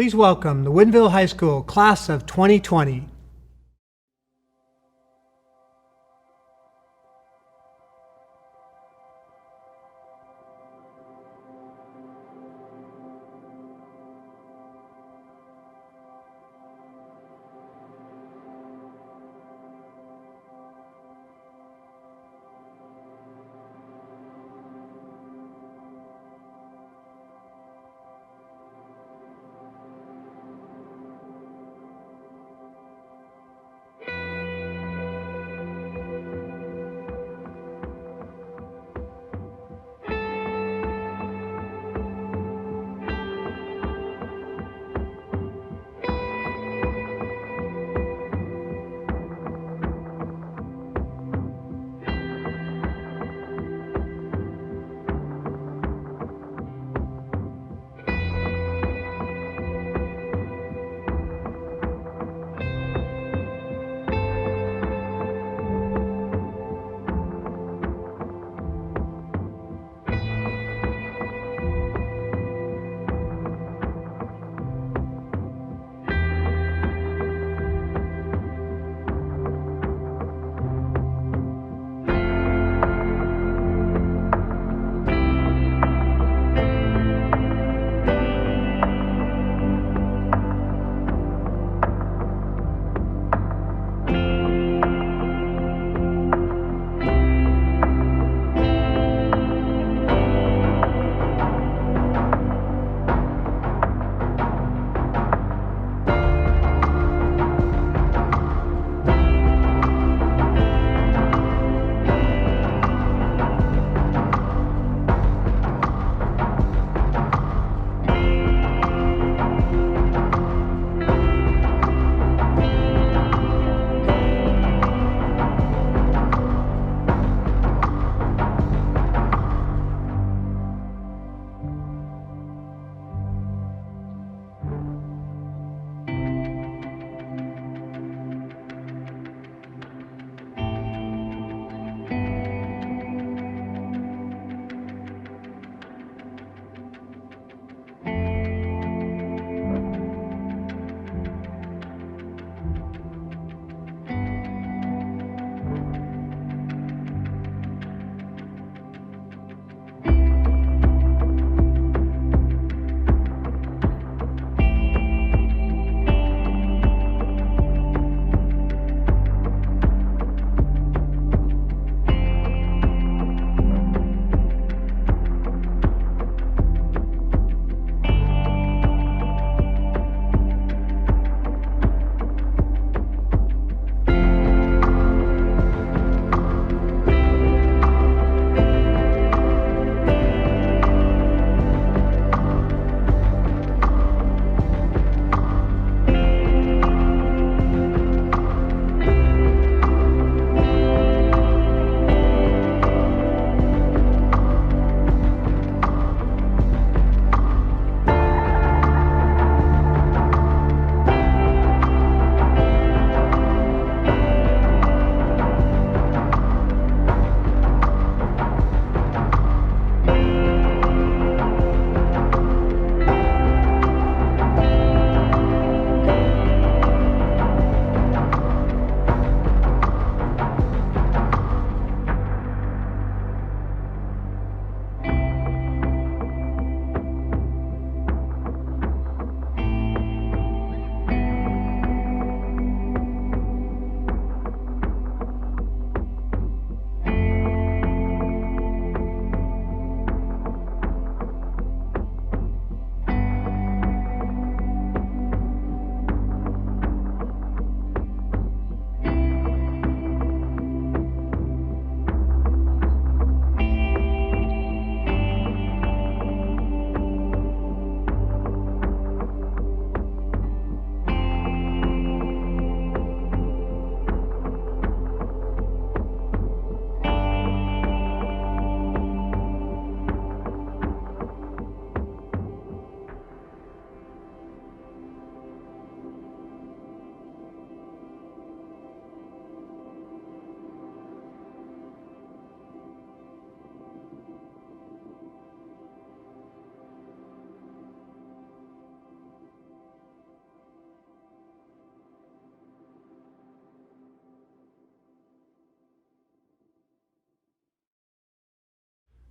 Please welcome the Woodinville High School Class of 2020.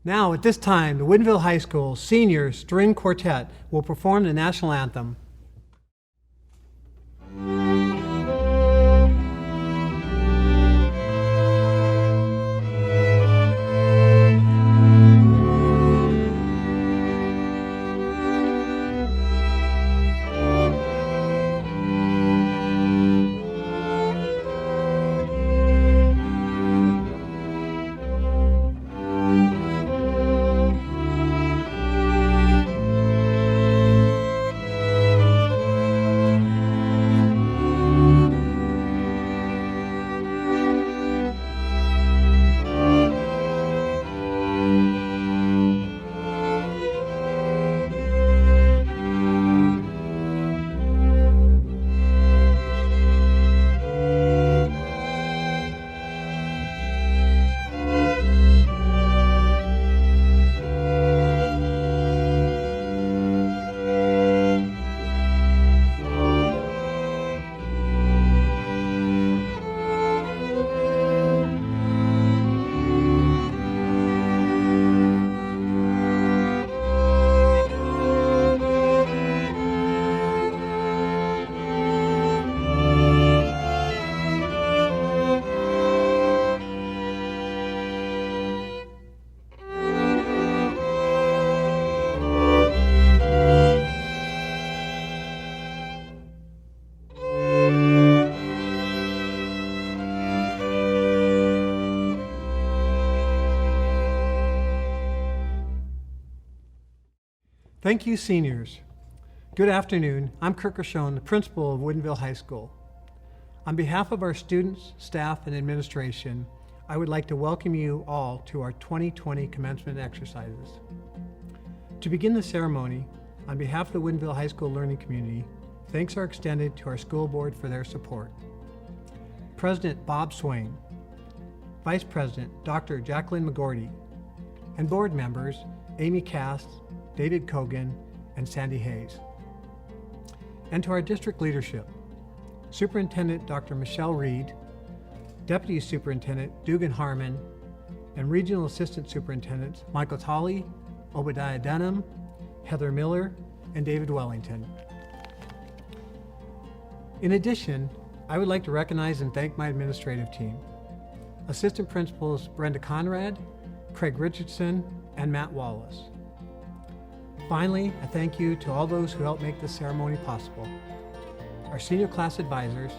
Now, at this time, the Woodinville High School Senior String Quartet will perform the national anthem. Thank you, seniors. Good afternoon. I'm Kirk Rochon, the principal of Woodinville High School. On behalf of our students, staff, and administration, I would like to welcome you all to our 2020 commencement exercises. To begin the ceremony, on behalf of the Woodinville High School learning community, thanks are extended to our school board for their support. President Bob Swain, Vice President Dr. Jacqueline McGordy, and board members Amy Cass, David Kogan, and Sandy Hayes. And to our district leadership, Superintendent Dr. Michelle Reed, Deputy Superintendent Dugan Harmon, and Regional Assistant Superintendents Michael Tolley, Obadiah Dunham, Heather Miller, and David Wellington. In addition, I would like to recognize and thank my administrative team, Assistant Principals Brenda Conrad, Craig Richardson, and Matt Wallace. Finally, a thank you to all those who helped make this ceremony possible. Our senior class advisors,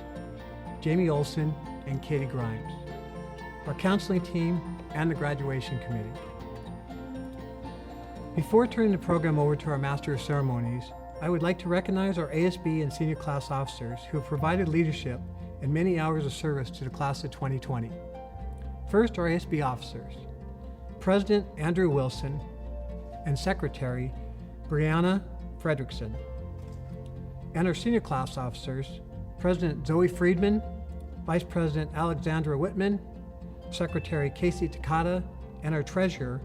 Jamie Olson and Katie Grimes, our counseling team, and the graduation committee. Before turning the program over to our Master of Ceremonies, I would like to recognize our ASB and senior class officers who have provided leadership and many hours of service to the class of 2020. First, our ASB officers, President Andrew Wilson and Secretary Brianna Fredrickson, and our senior class officers, President Zoe Friedman, Vice President Alexandra Whitman, Secretary Casey Takata, and our treasurer,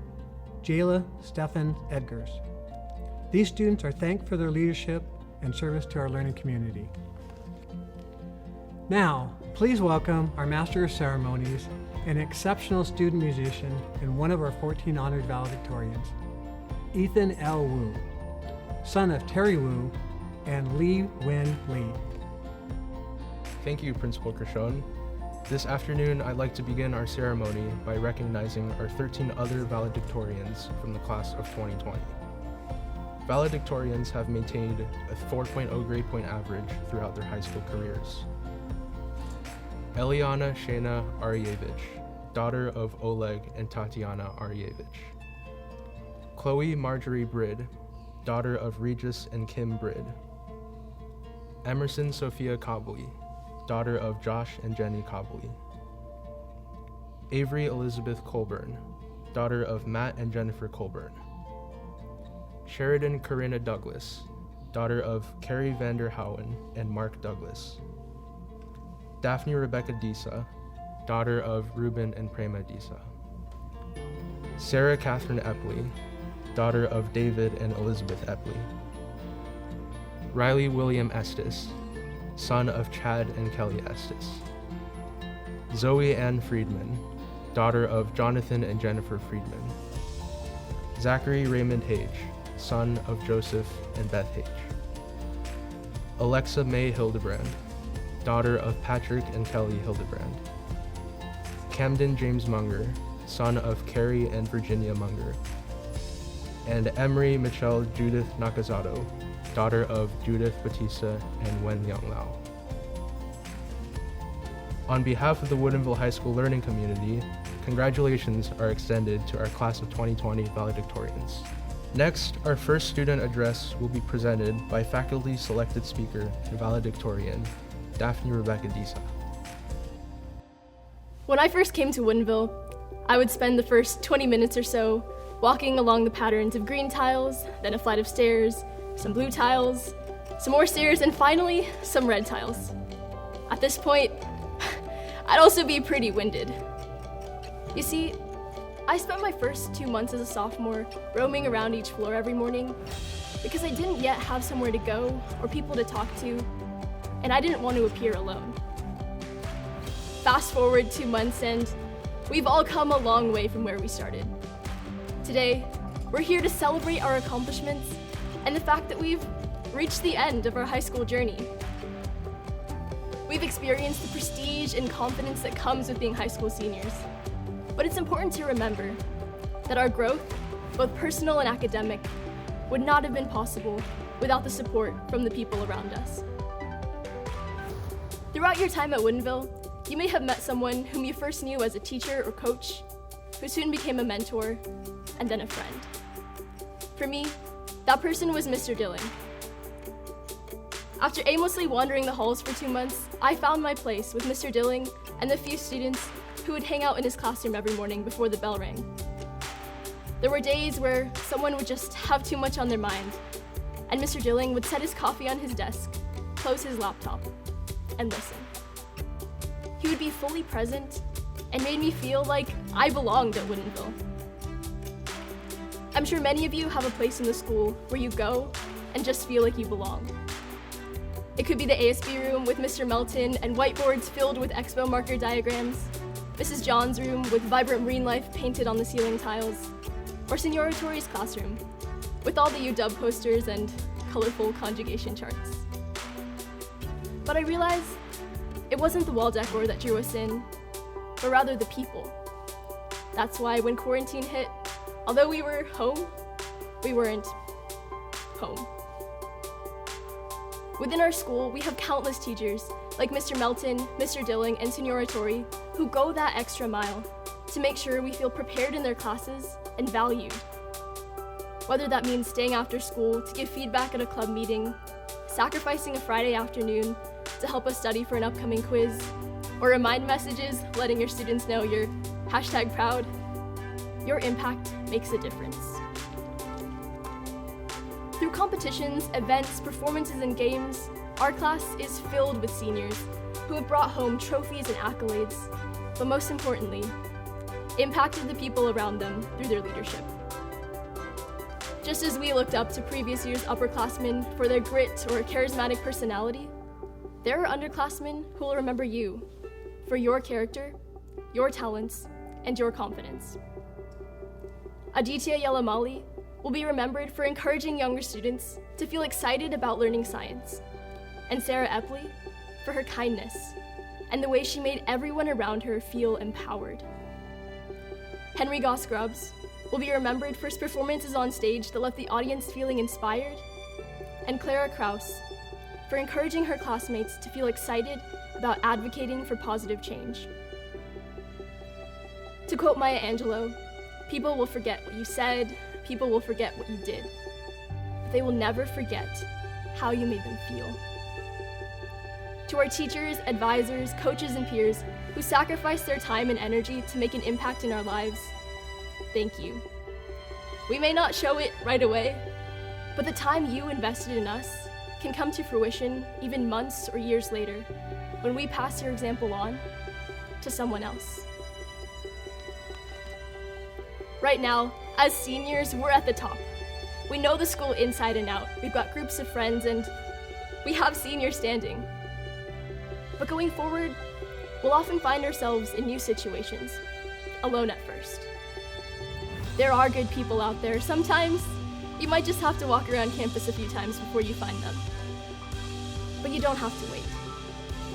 Jayla Stephan Edgars. These students are thanked for their leadership and service to our learning community. Now, please welcome our Master of Ceremonies, an exceptional student musician and one of our 14 honored valedictorians, Ethan L. Wu, son of Terry Wu and Lee Win Lee. Thank you, Principal Rochon. This afternoon, I'd like to begin our ceremony by recognizing our 13 other valedictorians from the class of 2020. Valedictorians have maintained a 4.0 grade point average throughout their high school careers. Eliana Shayna Aryevich, daughter of Oleg and Tatiana Aryevich. Chloe Marjorie Brid, daughter of Regis and Kim Brid. Emerson Sophia Cobley, daughter of Josh and Jenny Cobley. Avery Elizabeth Colburn, daughter of Matt and Jennifer Colburn. Sheridan Corinna Douglas, daughter of Carrie Vander Howen and Mark Douglas. Daphne Rebecca Disa, daughter of Ruben and Prema Disa. Sarah Catherine Epley, daughter of David and Elizabeth Epley. Riley William Estes, son of Chad and Kelly Estes. Zoe Ann Friedman, daughter of Jonathan and Jennifer Friedman. Zachary Raymond Hage, son of Joseph and Beth Hage. Alexa May Hildebrand, daughter of Patrick and Kelly Hildebrand. Camden James Munger, son of Carrie and Virginia Munger. And Emery Michelle Judith Nakazato, daughter of Judith Batista and Wen Yang Lao. On behalf of the Woodinville High School learning community, congratulations are extended to our class of 2020 valedictorians. Next, our first student address will be presented by faculty selected speaker and valedictorian, Daphne Rebecca Disa. When I first came to Woodinville, I would spend the first 20 minutes or so walking along the patterns of green tiles, then a flight of stairs, some blue tiles, some more stairs, and finally, some red tiles. At this point, I'd also be pretty winded. You see, I spent my first 2 months as a sophomore roaming around each floor every morning because I didn't yet have somewhere to go or people to talk to, and I didn't want to appear alone. Fast forward 2 months and we've all come a long way from where we started. Today, we're here to celebrate our accomplishments and the fact that we've reached the end of our high school journey. We've experienced the prestige and confidence that comes with being high school seniors. But it's important to remember that our growth, both personal and academic, would not have been possible without the support from the people around us. Throughout your time at Woodinville, you may have met someone whom you first knew as a teacher or coach, who soon became a mentor, and then a friend. For me, that person was Mr. Dilling. After aimlessly wandering the halls for 2 months, I found my place with Mr. Dilling and the few students who would hang out in his classroom every morning before the bell rang. There were days where someone would just have too much on their mind, and Mr. Dilling would set his coffee on his desk, close his laptop, and listen. He would be fully present and made me feel like I belonged at Woodinville. I'm sure many of you have a place in the school where you go and just feel like you belong. It could be the ASB room with Mr. Melton and whiteboards filled with expo marker diagrams, Mrs. John's room with vibrant marine life painted on the ceiling tiles, or Senora Tori's classroom with all the UW posters and colorful conjugation charts. But I realized it wasn't the wall decor that drew us in, but rather the people. That's why when quarantine hit, although we were home, we weren't home. Within our school, we have countless teachers like Mr. Melton, Mr. Dilling, and Senora Tori who go that extra mile to make sure we feel prepared in their classes and valued. Whether that means staying after school to give feedback at a club meeting, sacrificing a Friday afternoon to help us study for an upcoming quiz, or remind messages letting your students know you're #proud, your impact makes a difference. Through competitions, events, performances, and games, our class is filled with seniors who have brought home trophies and accolades, but most importantly, impacted the people around them through their leadership. Just as we looked up to previous year's upperclassmen for their grit or charismatic personality, there are underclassmen who will remember you for your character, your talents, and your confidence. Aditya Yelamali will be remembered for encouraging younger students to feel excited about learning science, and Sarah Epley for her kindness and the way she made everyone around her feel empowered. Henry Goss Grubbs will be remembered for his performances on stage that left the audience feeling inspired, and Clara Kraus for encouraging her classmates to feel excited about advocating for positive change. To quote Maya Angelou, people will forget what you said, people will forget what you did, but they will never forget how you made them feel. To our teachers, advisors, coaches, and peers who sacrificed their time and energy to make an impact in our lives, thank you. We may not show it right away, but the time you invested in us can come to fruition even months or years later when we pass your example on to someone else. Right now, as seniors, we're at the top. We know the school inside and out. We've got groups of friends and we have senior standing. But going forward, we'll often find ourselves in new situations, alone at first. There are good people out there. Sometimes you might just have to walk around campus a few times before you find them. But you don't have to wait.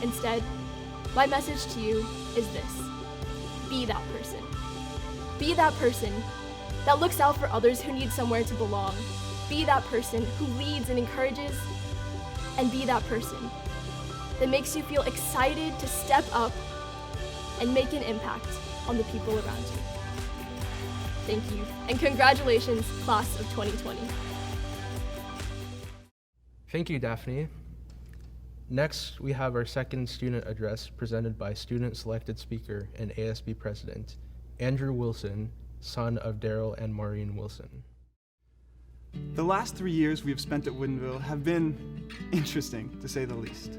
Instead, my message to you is this: be that person. Be that person that looks out for others who need somewhere to belong. Be that person who leads and encourages, and be that person that makes you feel excited to step up and make an impact on the people around you. Thank you, and congratulations, class of 2020. Thank you, Daphne. Next, we have our second student address presented by student selected speaker and ASB president, Andrew Wilson, son of Daryl and Maureen Wilson. The last 3 years we have spent at Woodinville have been interesting, to say the least.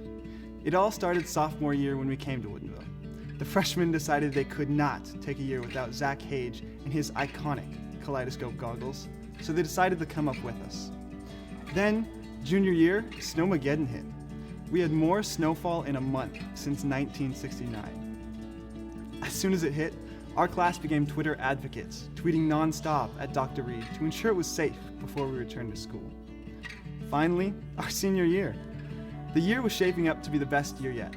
It all started sophomore year when we came to Woodinville. The freshmen decided they could not take a year without Zach Hage and his iconic kaleidoscope goggles, so they decided to come up with us. Then, junior year, Snowmageddon hit. We had more snowfall in a month since 1969. As soon as it hit, our class became Twitter advocates, tweeting nonstop at Dr. Reed to ensure it was safe before we returned to school. Finally, our senior year. The year was shaping up to be the best year yet.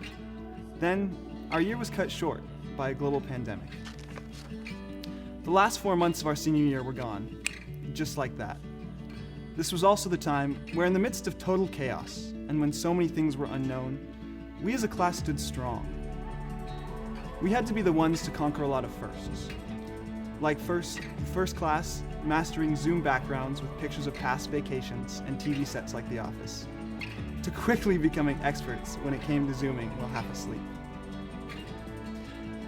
Then, our year was cut short by a global pandemic. The last 4 months of our senior year were gone, just like that. This was also the time where, in the midst of total chaos, and when so many things were unknown, we as a class stood strong. We had to be the ones to conquer a lot of firsts. Like first class, mastering Zoom backgrounds with pictures of past vacations and TV sets like The Office, to quickly becoming experts when it came to Zooming while half asleep.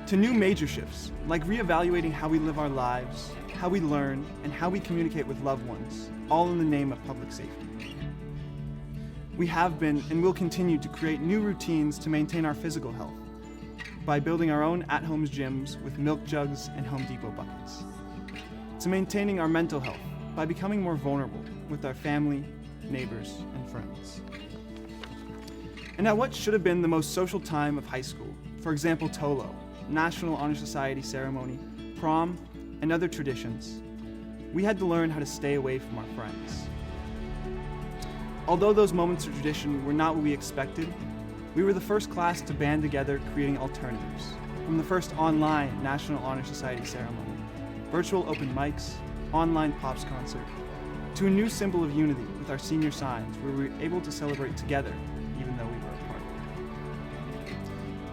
To new major shifts, like reevaluating how we live our lives, how we learn, and how we communicate with loved ones, all in the name of public safety. We have been and will continue to create new routines to maintain our physical health by building our own at-home gyms with milk jugs and Home Depot buckets. To maintaining our mental health by becoming more vulnerable with our family, neighbors, and friends. And at what should have been the most social time of high school, for example, Tolo, National Honor Society ceremony, prom, and other traditions, we had to learn how to stay away from our friends. Although those moments of tradition were not what we expected, we were the first class to band together creating alternatives, from the first online National Honor Society ceremony, virtual open mics, online Pops concert, to a new symbol of unity with our senior signs where we were able to celebrate together even though we were apart.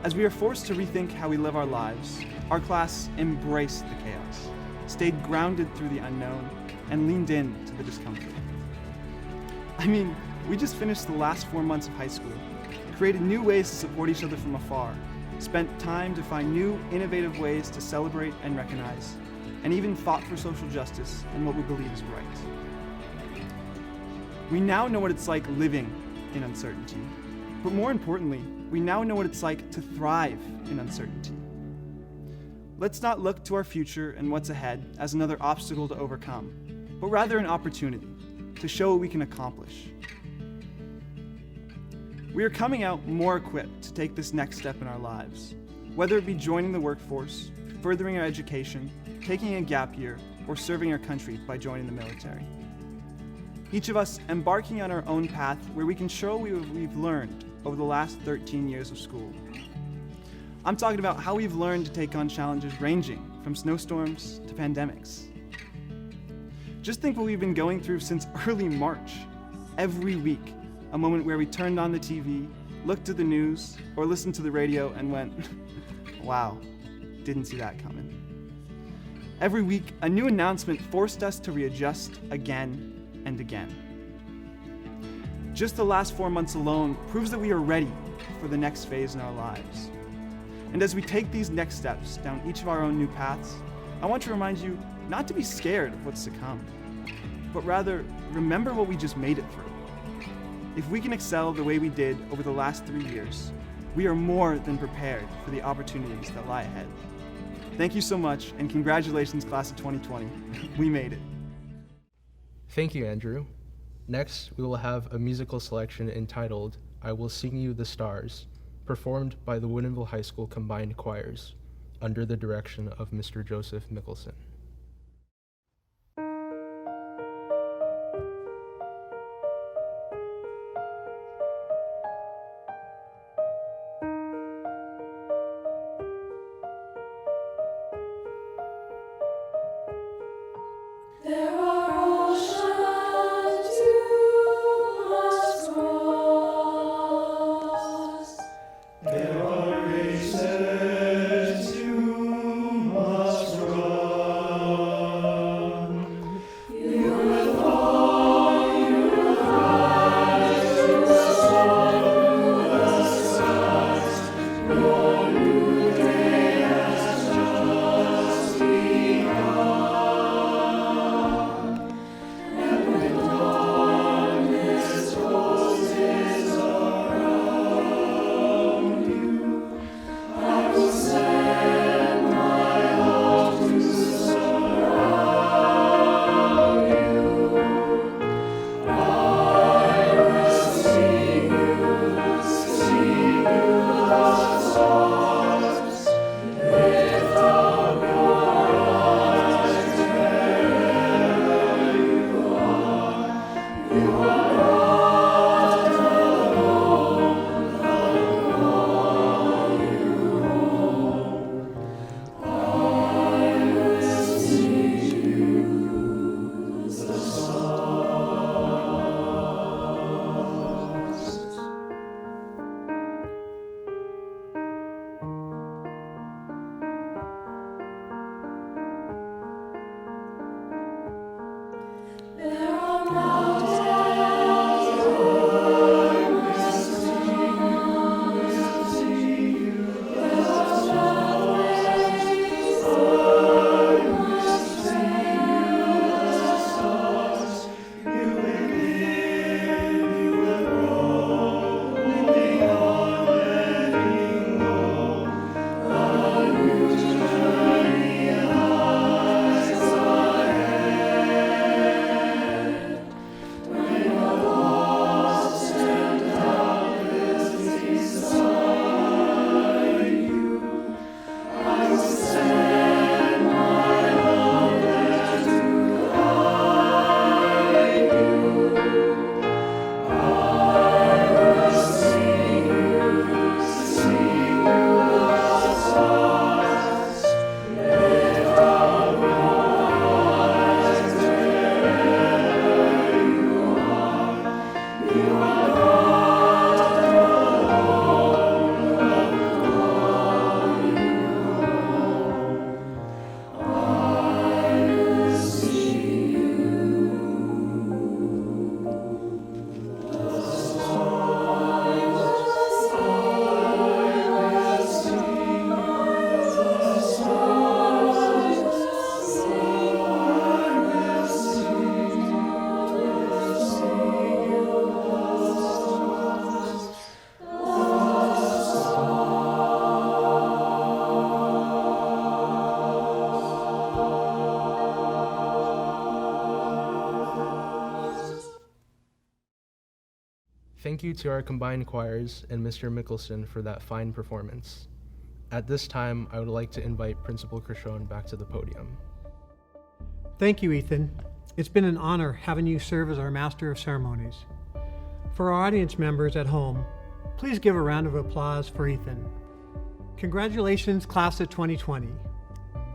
As we are forced to rethink how we live our lives, our class embraced the chaos, stayed grounded through the unknown, and leaned in to the discomfort. I mean, we just finished the last 4 months of high school, created new ways to support each other from afar, spent time to find new, innovative ways to celebrate and recognize, and even fought for social justice and what we believe is right. We now know what it's like living in uncertainty, but more importantly, we now know what it's like to thrive in uncertainty. Let's not look to our future and what's ahead as another obstacle to overcome, but rather an opportunity to show what we can accomplish. We are coming out more equipped to take this next step in our lives, whether it be joining the workforce, furthering our education, taking a gap year, or serving our country by joining the military. Each of us embarking on our own path where we can show what we've learned over the last 13 years of school. I'm talking about how we've learned to take on challenges ranging from snowstorms to pandemics. Just think what we've been going through since early March. Every week, a moment where we turned on the TV, looked at the news, or listened to the radio and went, wow, didn't see that coming. Every week, a new announcement forced us to readjust again and again. Just the last 4 months alone proves that we are ready for the next phase in our lives. And as we take these next steps down each of our own new paths, I want to remind you not to be scared of what's to come, but rather remember what we just made it through. If we can excel the way we did over the last 3 years, we are more than prepared for the opportunities that lie ahead. Thank you so much, and congratulations, class of 2020. We made it. Thank you, Andrew. Next, we will have a musical selection entitled I Will Sing You the Stars, performed by the Woodinville High School Combined Choirs, under the direction of Mr. Joseph Mickelson. Thank you to our combined choirs and Mr. Mickelson for that fine performance. At this time, I would like to invite Principal Krishon back to the podium. Thank you, Ethan. It's been an honor having you serve as our Master of Ceremonies. For our audience members at home, please give a round of applause for Ethan. Congratulations, Class of 2020.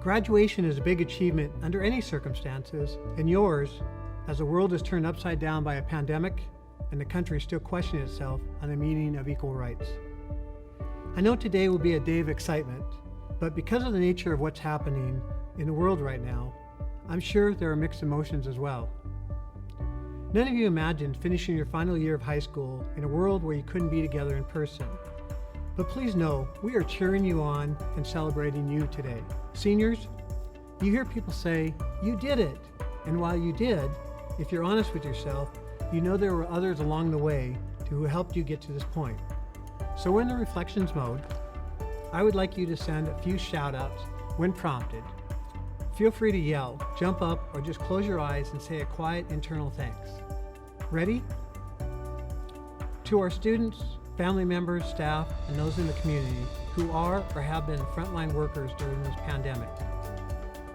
Graduation is a big achievement under any circumstances, and yours, as the world is turned upside down by a pandemic and the country still questions itself on the meaning of equal rights. I know today will be a day of excitement, but because of the nature of what's happening in the world right now, I'm sure there are mixed emotions as well. None of you imagined finishing your final year of high school in a world where you couldn't be together in person. But please know, we are cheering you on and celebrating you today. Seniors, you hear people say, "You did it." And while you did, if you're honest with yourself, you know there were others along the way who helped you get to this point. So we're in the reflections mode. I would like you to send a few shout outs when prompted. Feel free to yell, jump up, or just close your eyes and say a quiet internal thanks. Ready? To our students, family members, staff, and those in the community who are or have been frontline workers during this pandemic.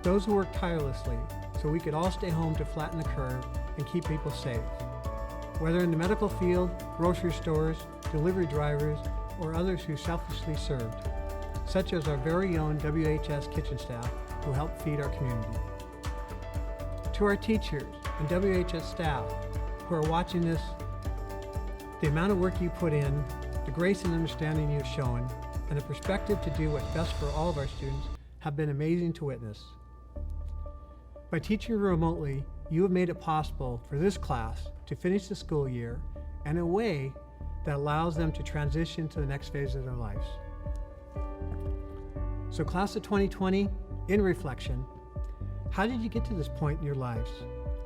Those who work tirelessly so we could all stay home to flatten the curve and keep people safe. Whether in the medical field, grocery stores, delivery drivers, or others who selflessly served, such as our very own WHS kitchen staff who help feed our community. To our teachers and WHS staff who are watching this, the amount of work you put in, the grace and understanding you've shown, and the perspective to do what's best for all of our students have been amazing to witness. By teaching remotely, you have made it possible for this class to finish the school year in a way that allows them to transition to the next phase of their lives. So Class of 2020, in reflection, how did you get to this point in your lives?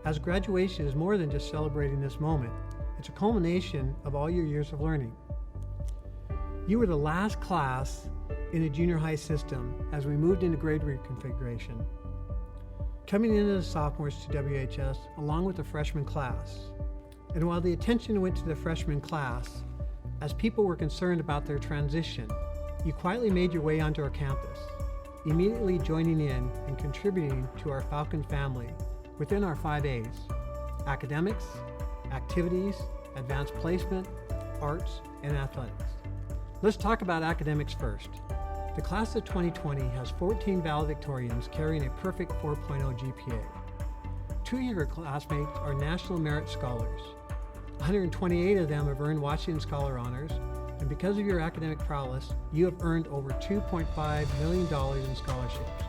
As graduation is more than just celebrating this moment, it's a culmination of all your years of learning. You were the last class in a junior high system as we moved into grade reconfiguration. Coming into the sophomores to WHS along with the freshman class. And while the attention went to the freshman class, as people were concerned about their transition, you quietly made your way onto our campus, immediately joining in and contributing to our Falcon family within our 5 A's: academics, activities, advanced placement, arts, and athletics. Let's talk about academics first. The class of 2020 has 14 valedictorians carrying a perfect 4.0 GPA. 2 of your classmates are National Merit Scholars. 128 of them have earned Washington Scholar Honors, and because of your academic prowess, you have earned over $2.5 million in scholarships.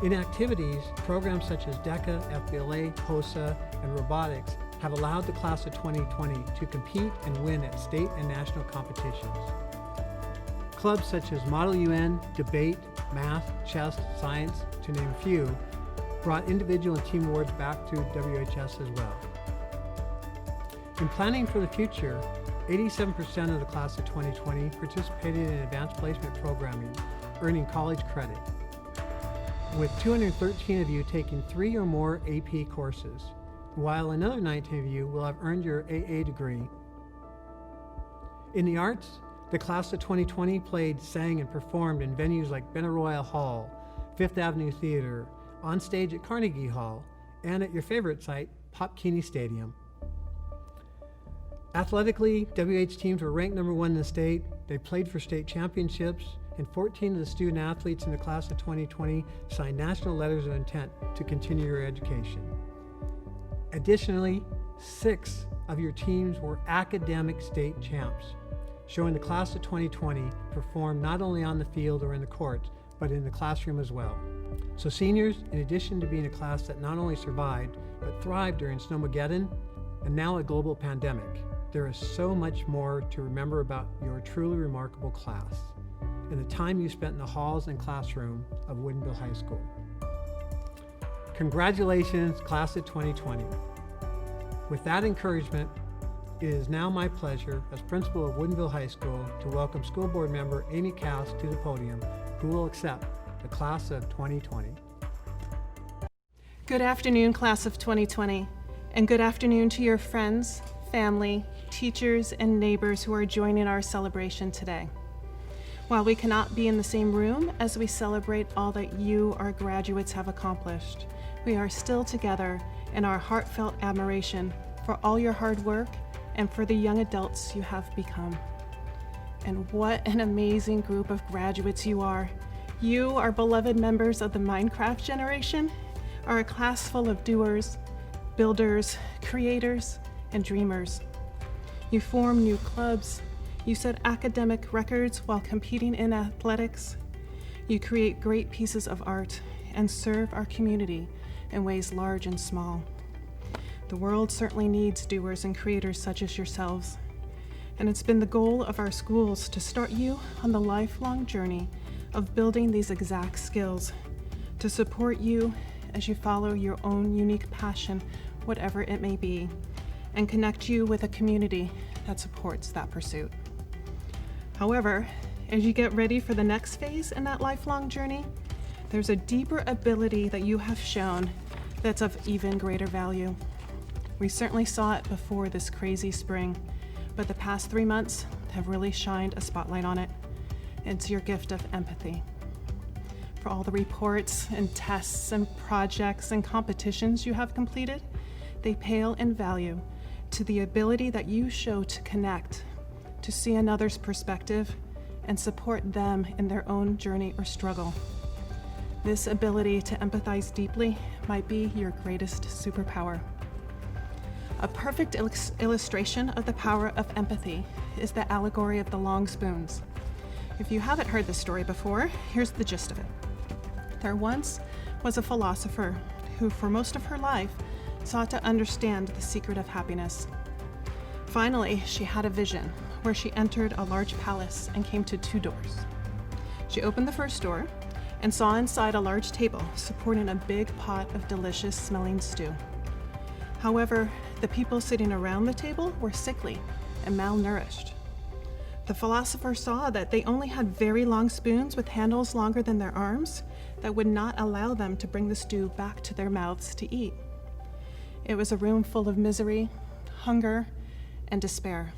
In activities, programs such as DECA, FBLA, HOSA, and robotics have allowed the class of 2020 to compete and win at state and national competitions. Clubs such as Model UN, debate, math, chess, science, to name a few, brought individual and team awards back to WHS as well. In planning for the future, 87% of the class of 2020 participated in advanced placement programming, earning college credit, with 213 of you taking 3 or more AP courses, while another 19 of you will have earned your AA degree. In the arts, the class of 2020 played, sang, and performed in venues like Benaroya Hall, Fifth Avenue Theater, on stage at Carnegie Hall, and at your favorite site, Pop Keeney Stadium. Athletically, WH teams were ranked number 1 in the state. They played for state championships, and 14 of the student athletes in the class of 2020 signed national letters of intent to continue your education. Additionally, 6 of your teams were academic state champs, showing the class of 2020 performed not only on the field or in the courts, but in the classroom as well. So seniors, in addition to being a class that not only survived, but thrived during Snowmageddon and now a global pandemic, there is so much more to remember about your truly remarkable class and the time you spent in the halls and classroom of Woodinville High School. Congratulations, class of 2020. With that encouragement, it is now my pleasure as principal of Woodinville High School to welcome school board member Amy Cass to the podium, who will accept the class of 2020. Good afternoon, class of 2020, and good afternoon to your friends, family, teachers, and neighbors who are joining our celebration today. While we cannot be in the same room as we celebrate all that you, our graduates, have accomplished, we are still together in our heartfelt admiration for all your hard work and for the young adults you have become. And what an amazing group of graduates you are. You, our beloved members of the Minecraft generation, are a class full of doers, builders, creators, and dreamers. You form new clubs. You set academic records while competing in athletics. You create great pieces of art and serve our community in ways large and small. The world certainly needs doers and creators such as yourselves. And it's been the goal of our schools to start you on the lifelong journey of building these exact skills, to support you as you follow your own unique passion, whatever it may be, and connect you with a community that supports that pursuit. However, as you get ready for the next phase in that lifelong journey, there's a deeper ability that you have shown that's of even greater value. We certainly saw it before this crazy spring, but the past 3 months have really shined a spotlight on it. It's your gift of empathy. For all the reports and tests and projects and competitions you have completed, they pale in value to the ability that you show to connect, to see another's perspective, and support them in their own journey or struggle. This ability to empathize deeply might be your greatest superpower. A perfect illustration of the power of empathy is the allegory of the long spoons. If you haven't heard this story before, here's the gist of it. There once was a philosopher who, for most of her life, sought to understand the secret of happiness. Finally, she had a vision where she entered a large palace and came to 2 doors. She opened the first door and saw inside a large table supporting a big pot of delicious smelling stew. However, the people sitting around the table were sickly and malnourished. The philosopher saw that they only had very long spoons with handles longer than their arms that would not allow them to bring the stew back to their mouths to eat. It was a room full of misery, hunger, and despair.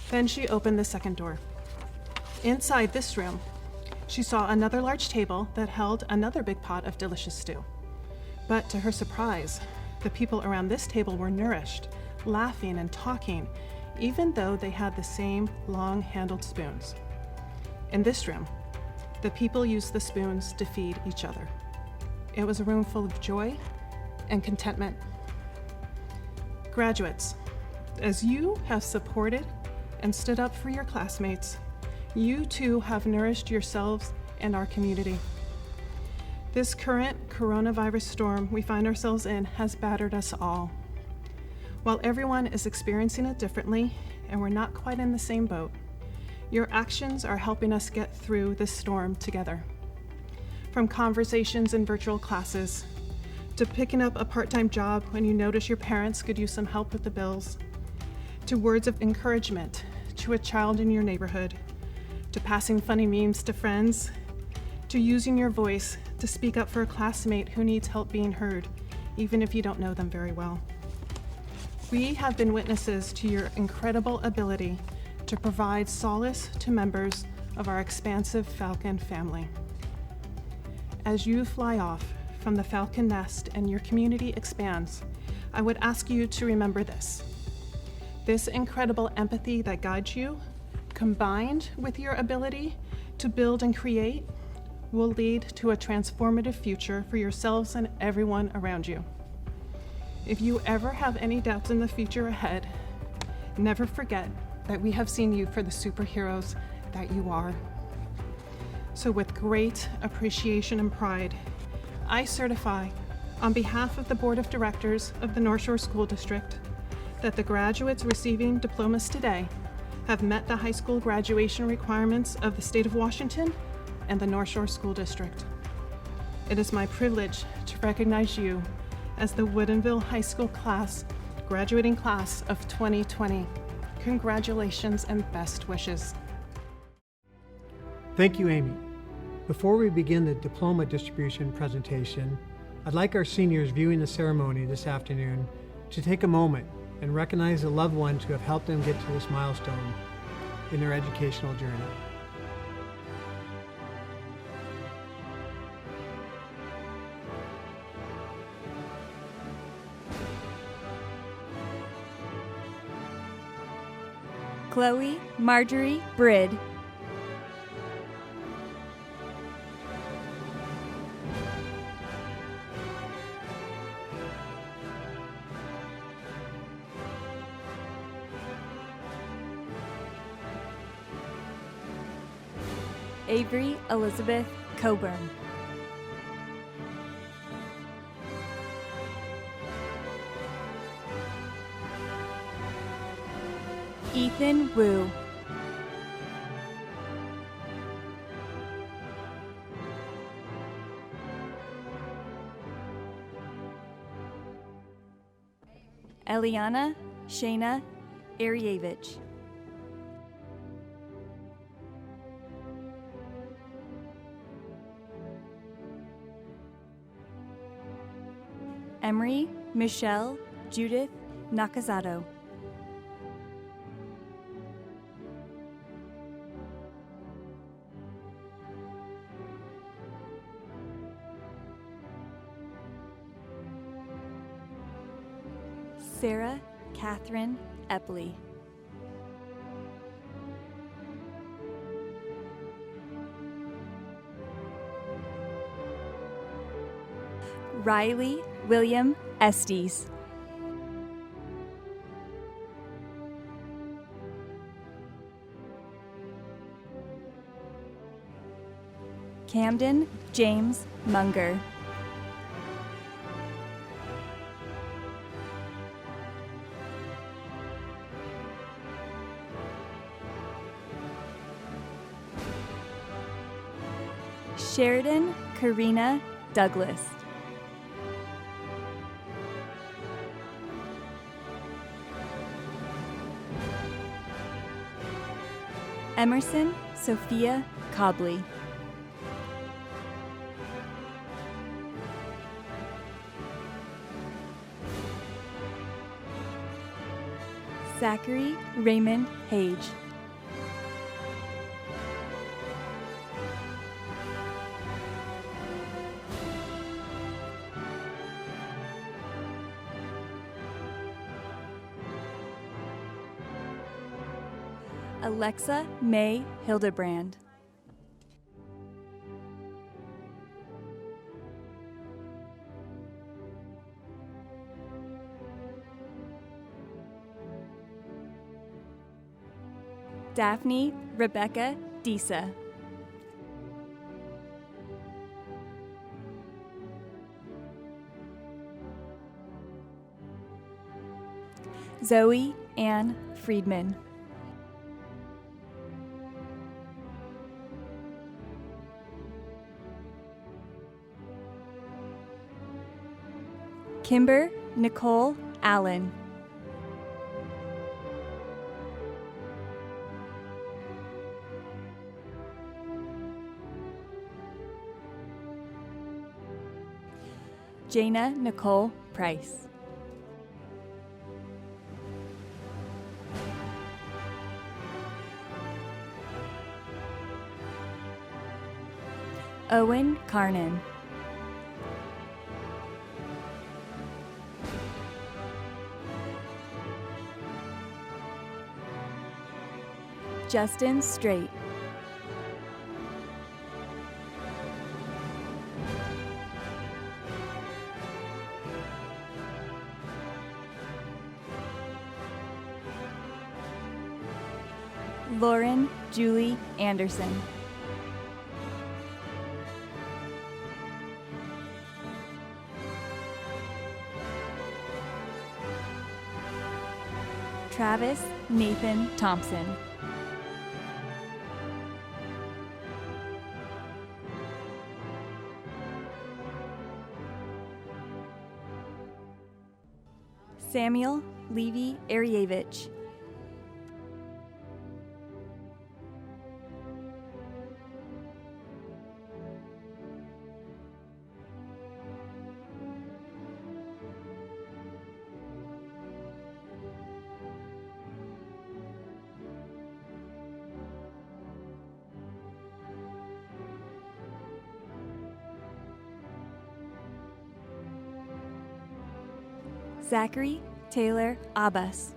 Then she opened the second door. Inside this room, she saw another large table that held another big pot of delicious stew. But to her surprise, the people around this table were nourished, laughing and talking, even though they had the same long-handled spoons. In this room, the people used the spoons to feed each other. It was a room full of joy and contentment. Graduates, as you have supported and stood up for your classmates, you too have nourished yourselves and our community. This current coronavirus storm we find ourselves in has battered us all. While everyone is experiencing it differently and we're not quite in the same boat, your actions are helping us get through this storm together. From conversations in virtual classes, to picking up a part-time job when you notice your parents could use some help with the bills, to words of encouragement to a child in your neighborhood, to passing funny memes to friends, to using your voice to speak up for a classmate who needs help being heard, even if you don't know them very well. We have been witnesses to your incredible ability to provide solace to members of our expansive Falcon family. As you fly off from the Falcon nest and your community expands, I would ask you to remember this. This incredible empathy that guides you, combined with your ability to build and create, will lead to a transformative future for yourselves and everyone around you. If you ever have any doubts in the future ahead, never forget that we have seen you for the superheroes that you are. So with great appreciation and pride, I certify on behalf of the Board of Directors of the North Shore School District that the graduates receiving diplomas today have met the high school graduation requirements of the state of Washington and the North Shore School District. It is my privilege to recognize you as the Woodinville High School graduating class of 2020. Congratulations and best wishes. Thank you, Amy. Before we begin the diploma distribution presentation, I'd like our seniors viewing the ceremony this afternoon to take a moment and recognize the loved ones who have helped them get to this milestone in their educational journey. Chloe Marjorie Brid. Avery Elizabeth Coburn. Ethan Wu. Eliana Shayna Arievich. Emery Michelle Judith Nakazato. Sarah Catherine Epley. Riley William Estes. Camden James Munger. Sheridan Karina Douglas. Emerson Sophia Cobley. Zachary Raymond Hage. Alexa May Hildebrand. Daphne Rebecca Disa. Zoe Ann Friedman. Kimber Nicole Allen. Jana Nicole Price. Owen Carnan. Justin Straight. Lauren Julie Anderson. Travis Nathan Thompson. Samuel Levy Arievich. Zachary Taylor Abbas.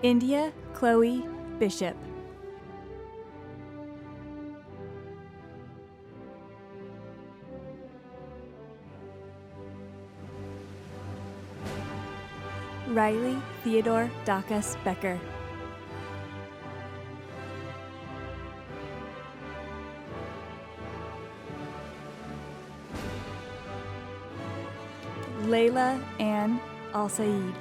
India Chloe Bishop. Riley Theodore Dacus Becker. Layla Ann Al Saeed.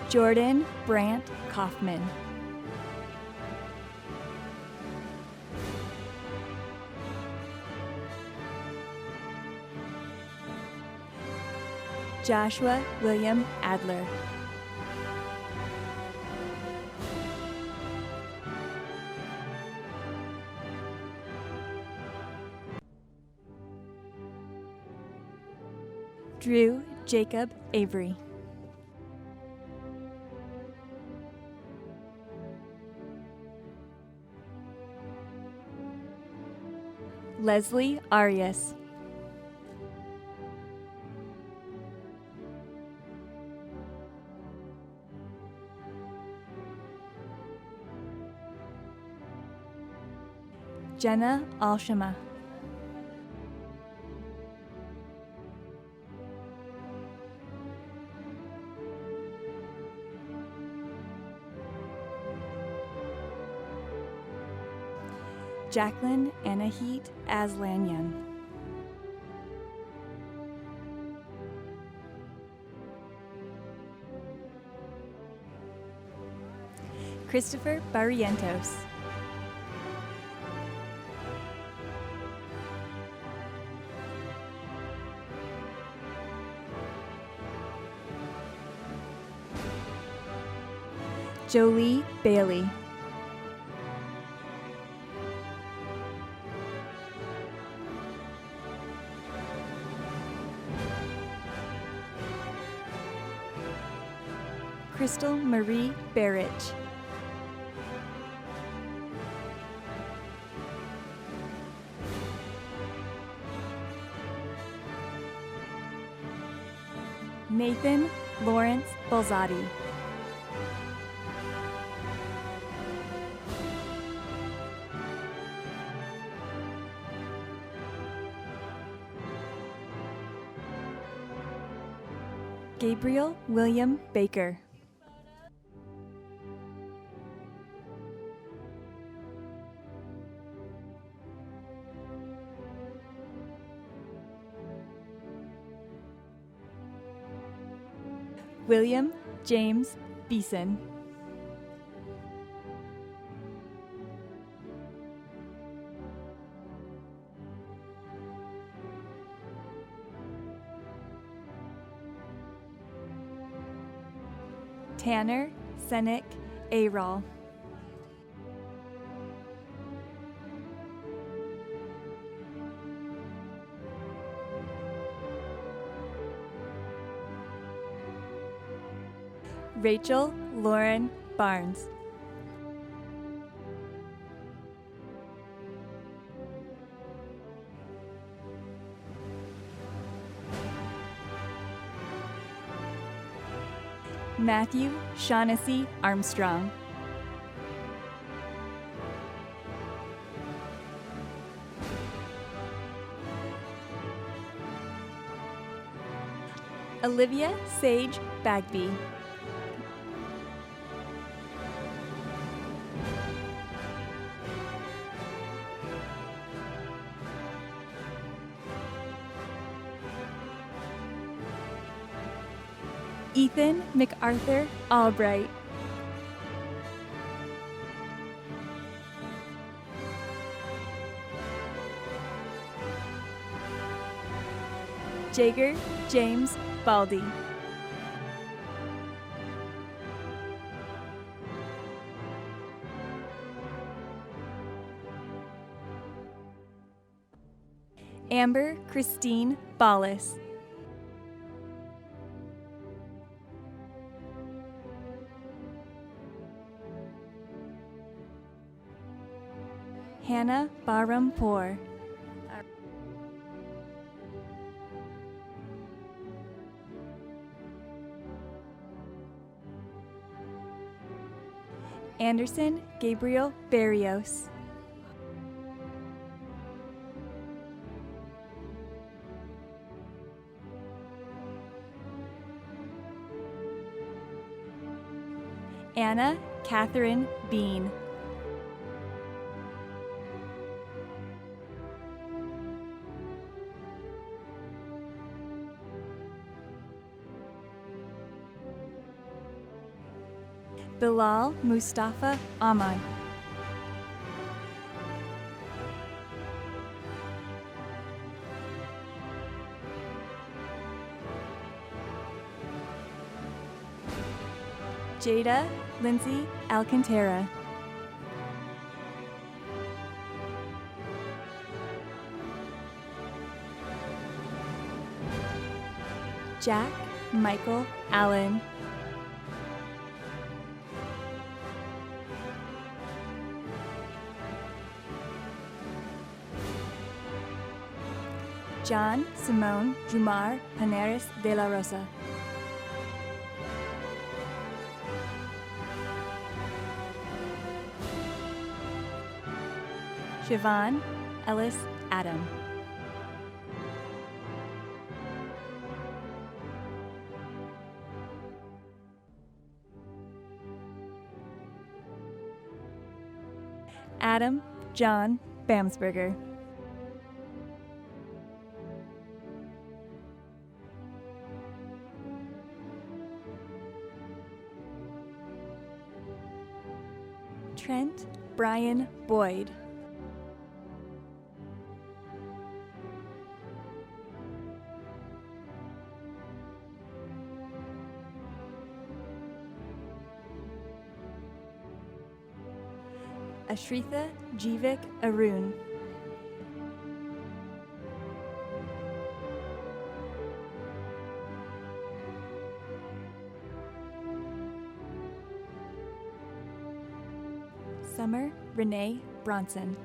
Jordan Brandt Kaufman. Joshua William Adler. Drew Jacob Avery. Leslie Arias. Jenna Alshama. Jacqueline Anahit Aslanyan. Christopher Barrientos. Jolie Bailey. Crystal Marie Barrich. Nathan Lawrence Bolzati. Gabriel William Baker. William James Beeson. Tanner Senek Arol. Rachel Lauren Barnes. Matthew Shaughnessy Armstrong. Olivia Sage Bagby. Ethan MacArthur Albright. Jager James Baldy. Amber Christine Ballas. Hannah Bahrampour. Anderson Gabriel Barrios. Anna Catherine Bean. Bilal Mustafa Ahmad. Jada Lindsay Alcantara. Jack Michael Allen. John Simone Jumar Paneris de la Rosa. Siobhan Ellis Adam. Adam John Bamsberger. Trent Brian Boyd. Ashritha Jivik Arun. Summer Renee Bronson.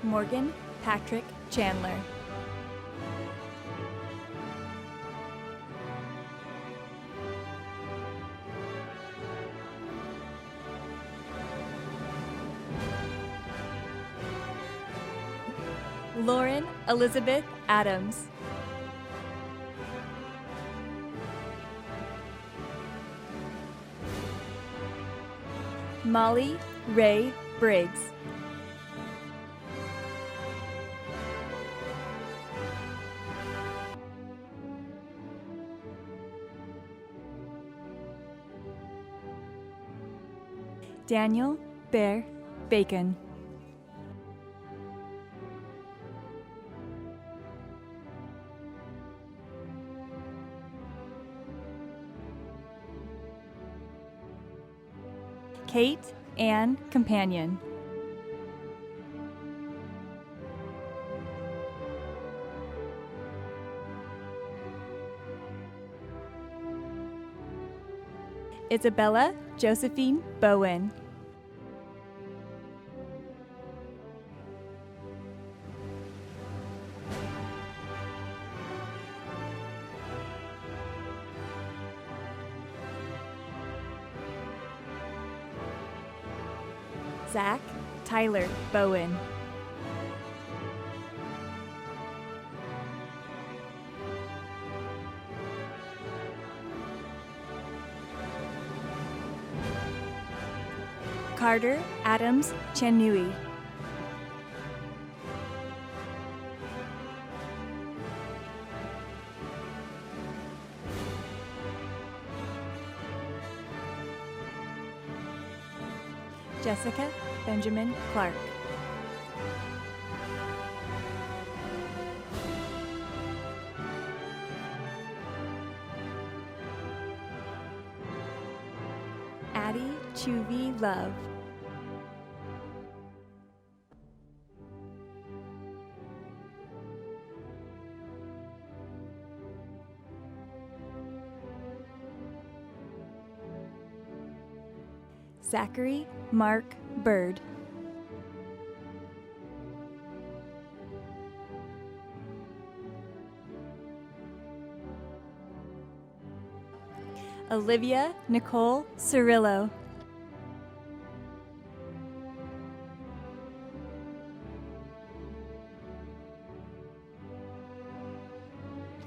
Morgan Patrick Chandler. Lauren Elizabeth Adams. Molly Ray Briggs. Daniel Bear Bacon. Kate Ann Companion. Isabella Josephine Bowen. Zach Tyler Bowen. Carter Adams Chenui. Jessica Benjamin Clark. Maddie Chuvi Love. Zachary Mark Bird. Olivia Nicole Cirillo.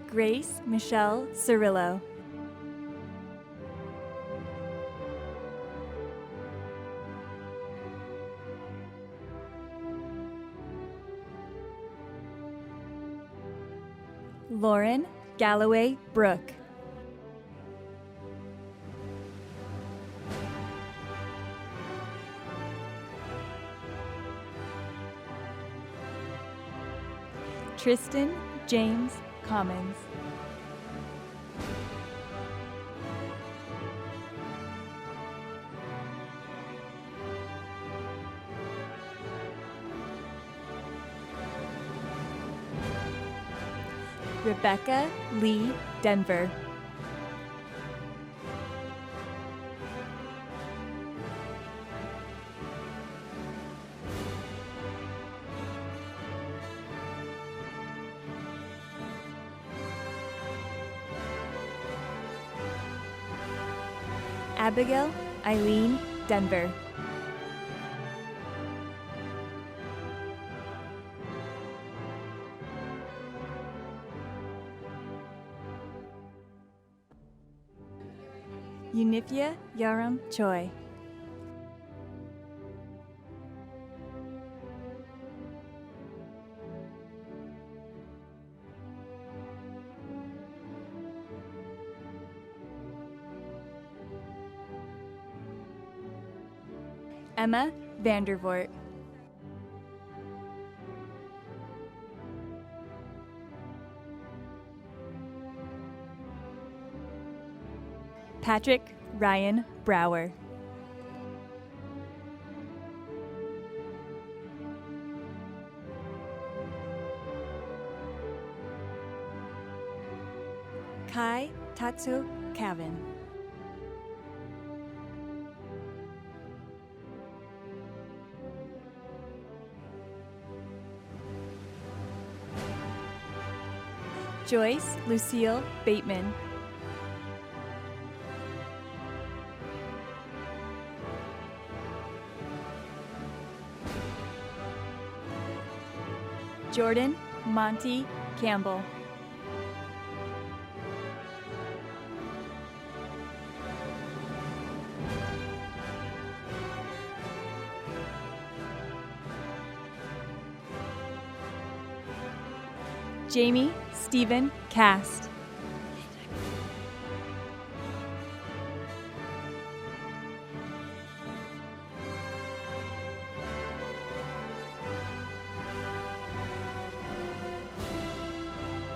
Grace Michelle Cirillo. Lauren Galloway Brooke. Tristan James Commons. Rebecca Lee Denver. Abigail Eileen Denver. Unifia Yaram Choi. Emma Vandervoort. Patrick Ryan Brower. Kai Tatsu Cavan. Joyce Lucille Bateman. Jordan Monty Campbell. Jamie Stephen Cast.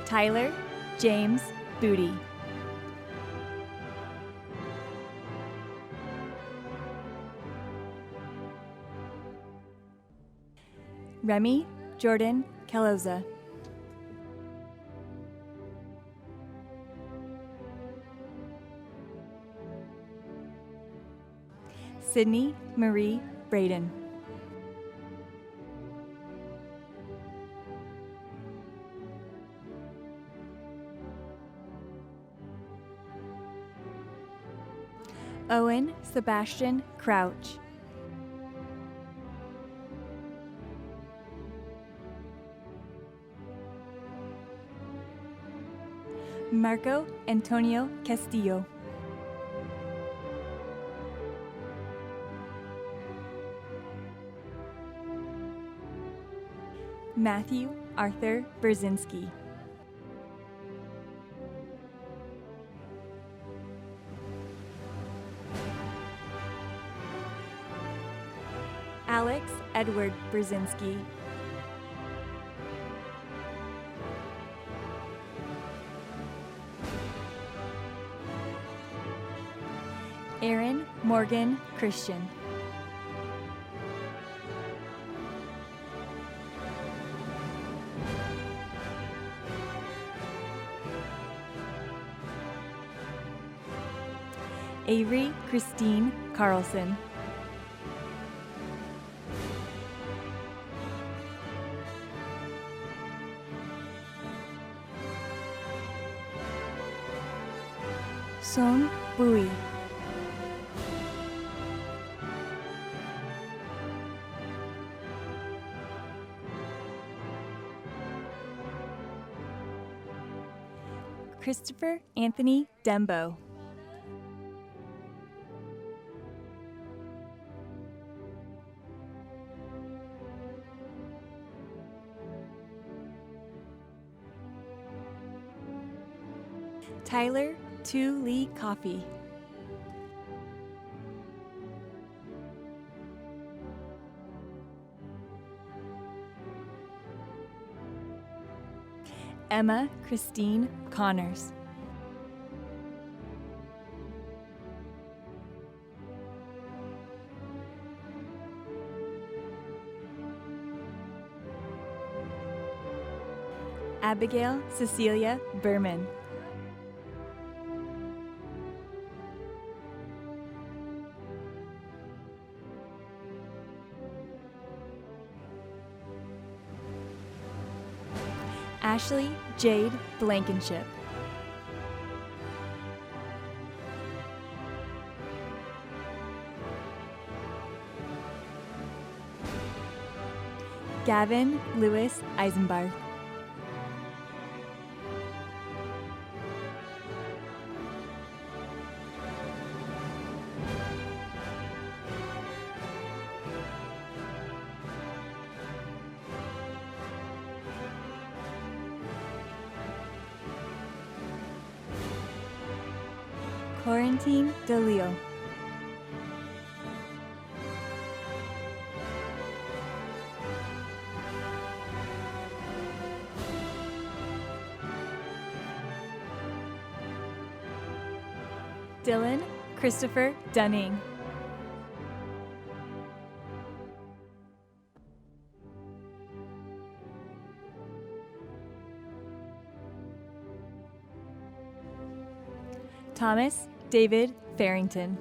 Tyler James Booty. Remy Jordan Caloza. Sydney Marie Braden. Owen Sebastian Crouch. Marco Antonio Castillo. Matthew Arthur Brzezinski. Alex Edward Brzezinski. Aaron Morgan Christian. Avery Christine Carlson. Song Bui. Christopher Anthony Dembo. Tyler Tu Lee Coffee. Emma Christine Connors. Abigail Cecilia Berman. Ashley Jade Blankenship. Gavin Lewis Eisenbarth. Quarantine DeLeo. Dylan Christopher Dunning. Thomas David Farrington.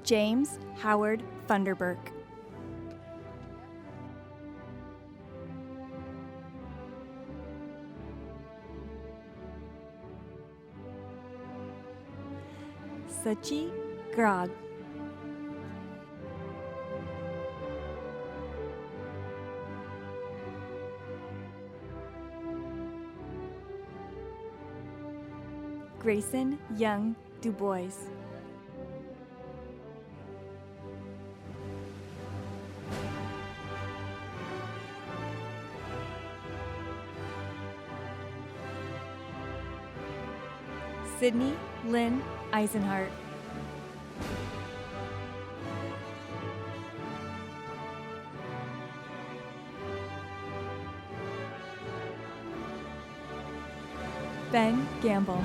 James Howard Funderburk. Sachi Grog. Grayson Young Dubois. Sydney Lynn Eisenhart. Ben Gamble.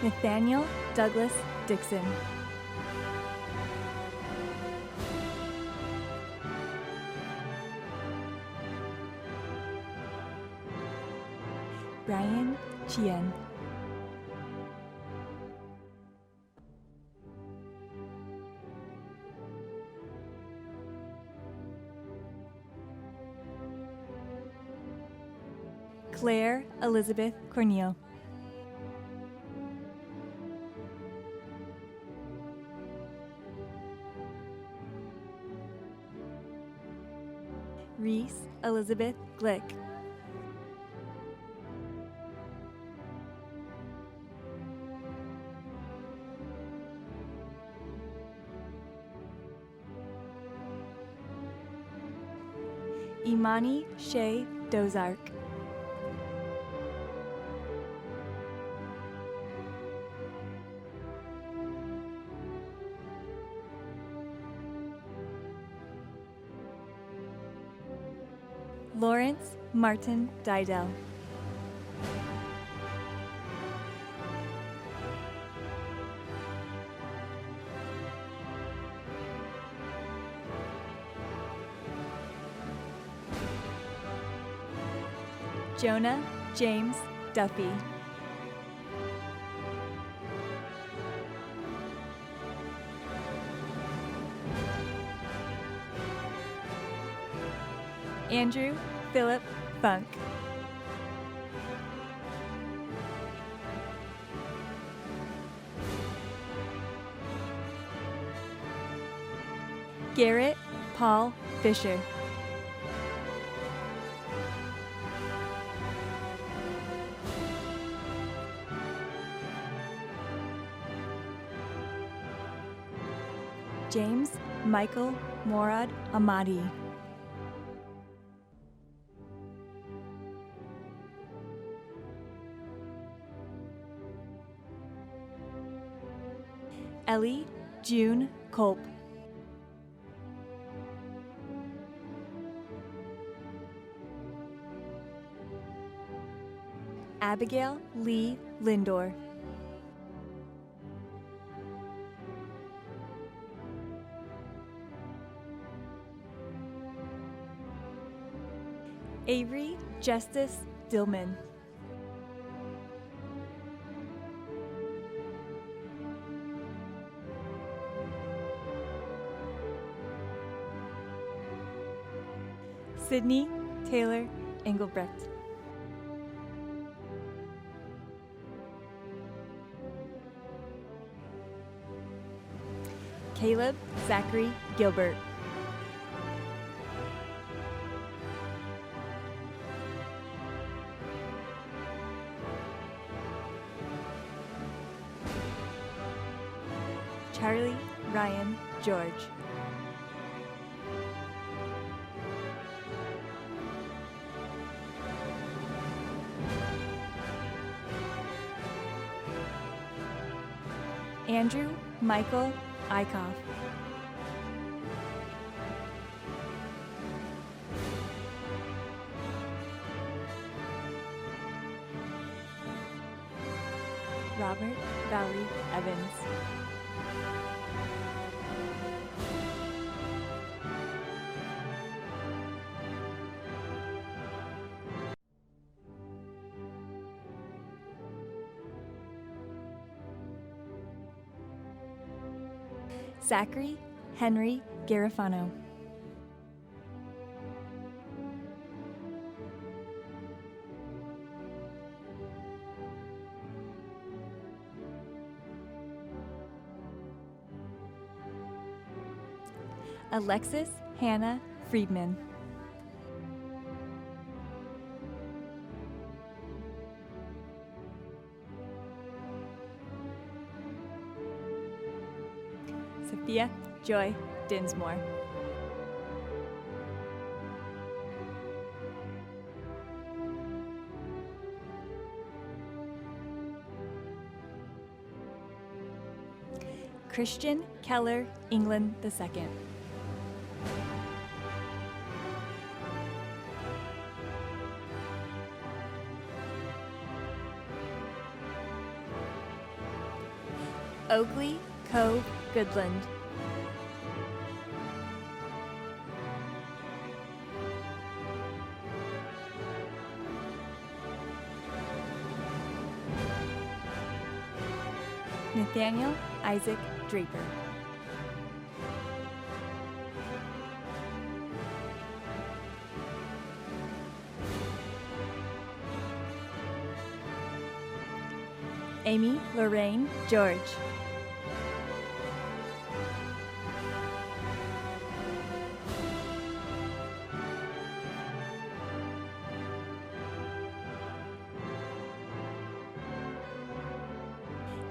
Nathaniel Douglas Dixon. Brian Chien. Claire Elizabeth Corneal. Reese Elizabeth Glick. Imani Shea Dozark. Lawrence Martin Didell. Jonah James Duffy. Andrew Philip Funk. Garrett Paul Fisher. James Michael Morad Ahmadi. Ellie June Culp. Abigail Lee Lindor. Avery Justice Dillman. Sydney Taylor Engelbrecht. Caleb Zachary Gilbert. Charlie Ryan George. Andrew Michael Eichhoff. Robert Valley Evans. Zachary Henry Garifano. Alexis Hannah Friedman. Sophia Joy Dinsmore. Christian Keller England II. Oakley Cove Goodland. Nathaniel Isaac Draper. Amy Lorraine George.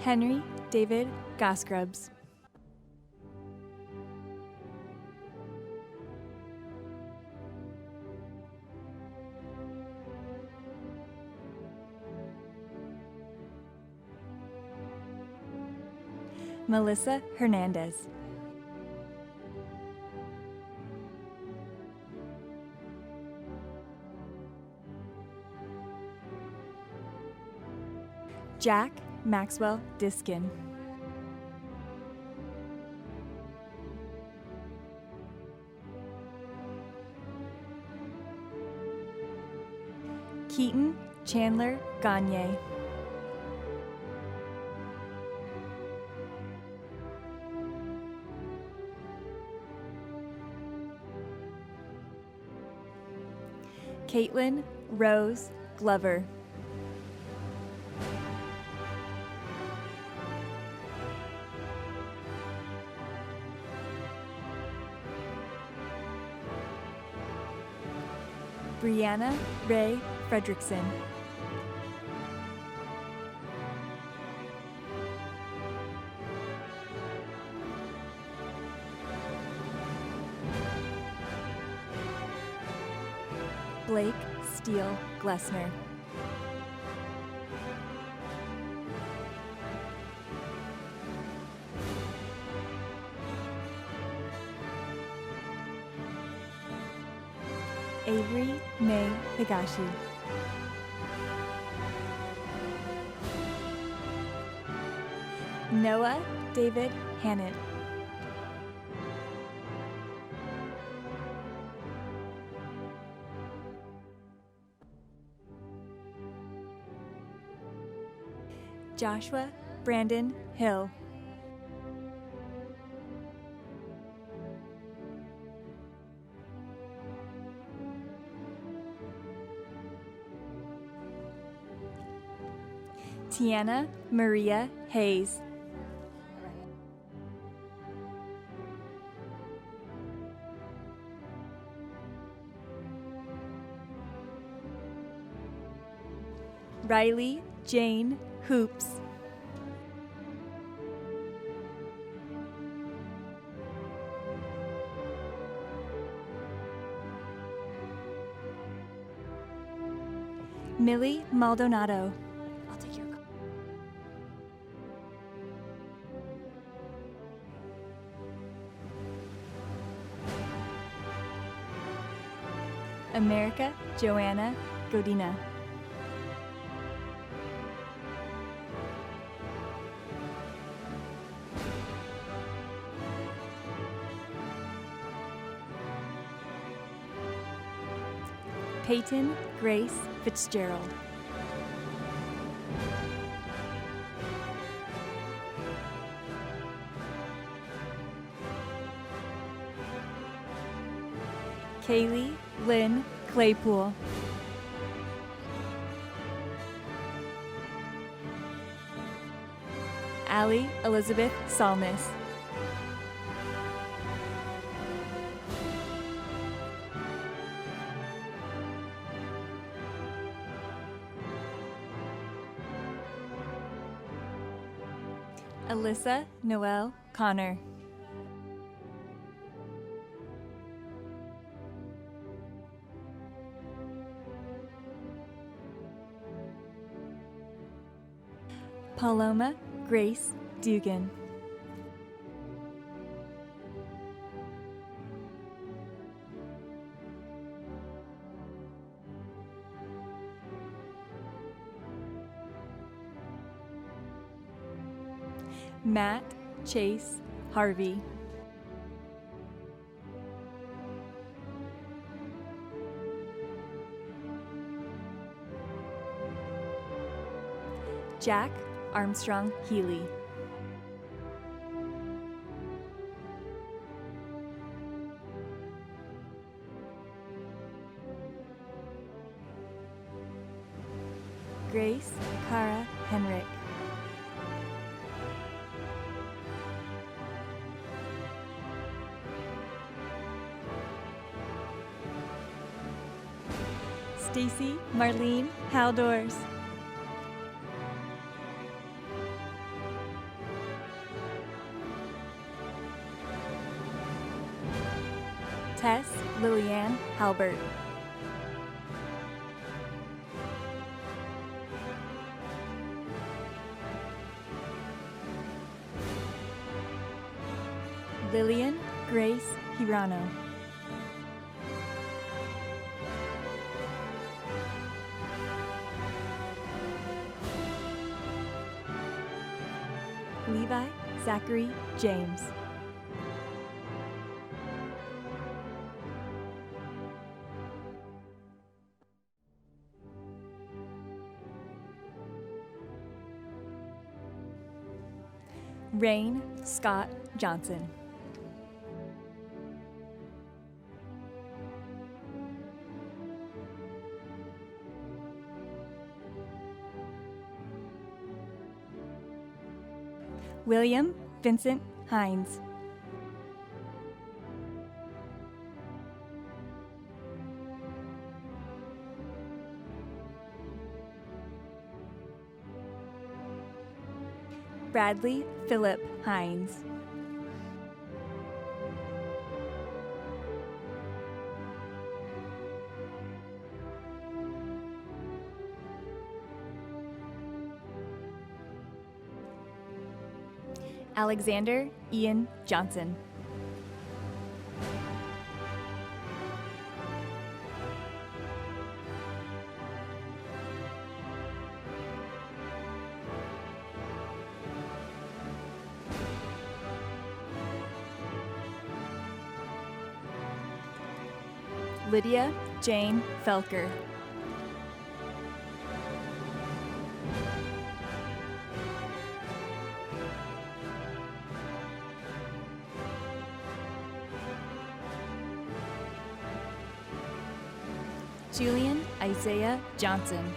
Henry David Gosgrubs. Melissa Hernandez. Jack Maxwell Diskin. Keaton Chandler Gagne. Caitlin Rose Glover. Brianna Ray Fredrickson. Blake Steele Glessner. Avery May Higashi. Noah David Hannett. Joshua Brandon Hill. Tiana Maria Hayes. Riley Jane Hoops. Millie Maldonado. I'll take your call. America Joanna Godina. Peyton Grace Fitzgerald. Kaylee Lynn Claypool. Allie Elizabeth Salmis. Alyssa Noel Connor. Paloma Grace Dugan. Matt Chase Harvey. Jack Armstrong Healy. Grace Cara Henrik. Stacy Marlene Haldors. Tess Lillian Halbert. Lillian Grace Hirano. Levi Zachary James. Rain Scott Johnson. William Vincent Hines. Bradley Philip Hines. Alexander Ian Johnson. Lydia Jane Felker. Julian Isaiah Johnson.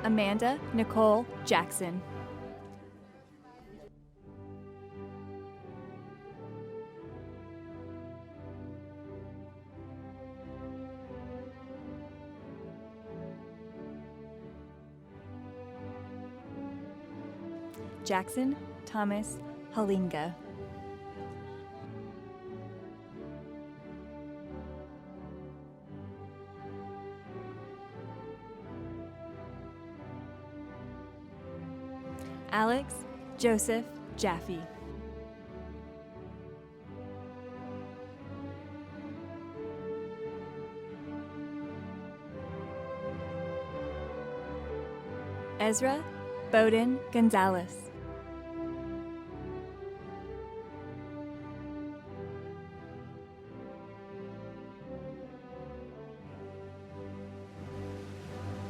Amanda Nicole Jackson. Jackson Thomas Halinga. Alex Joseph Jaffe. Ezra Bowden Gonzalez.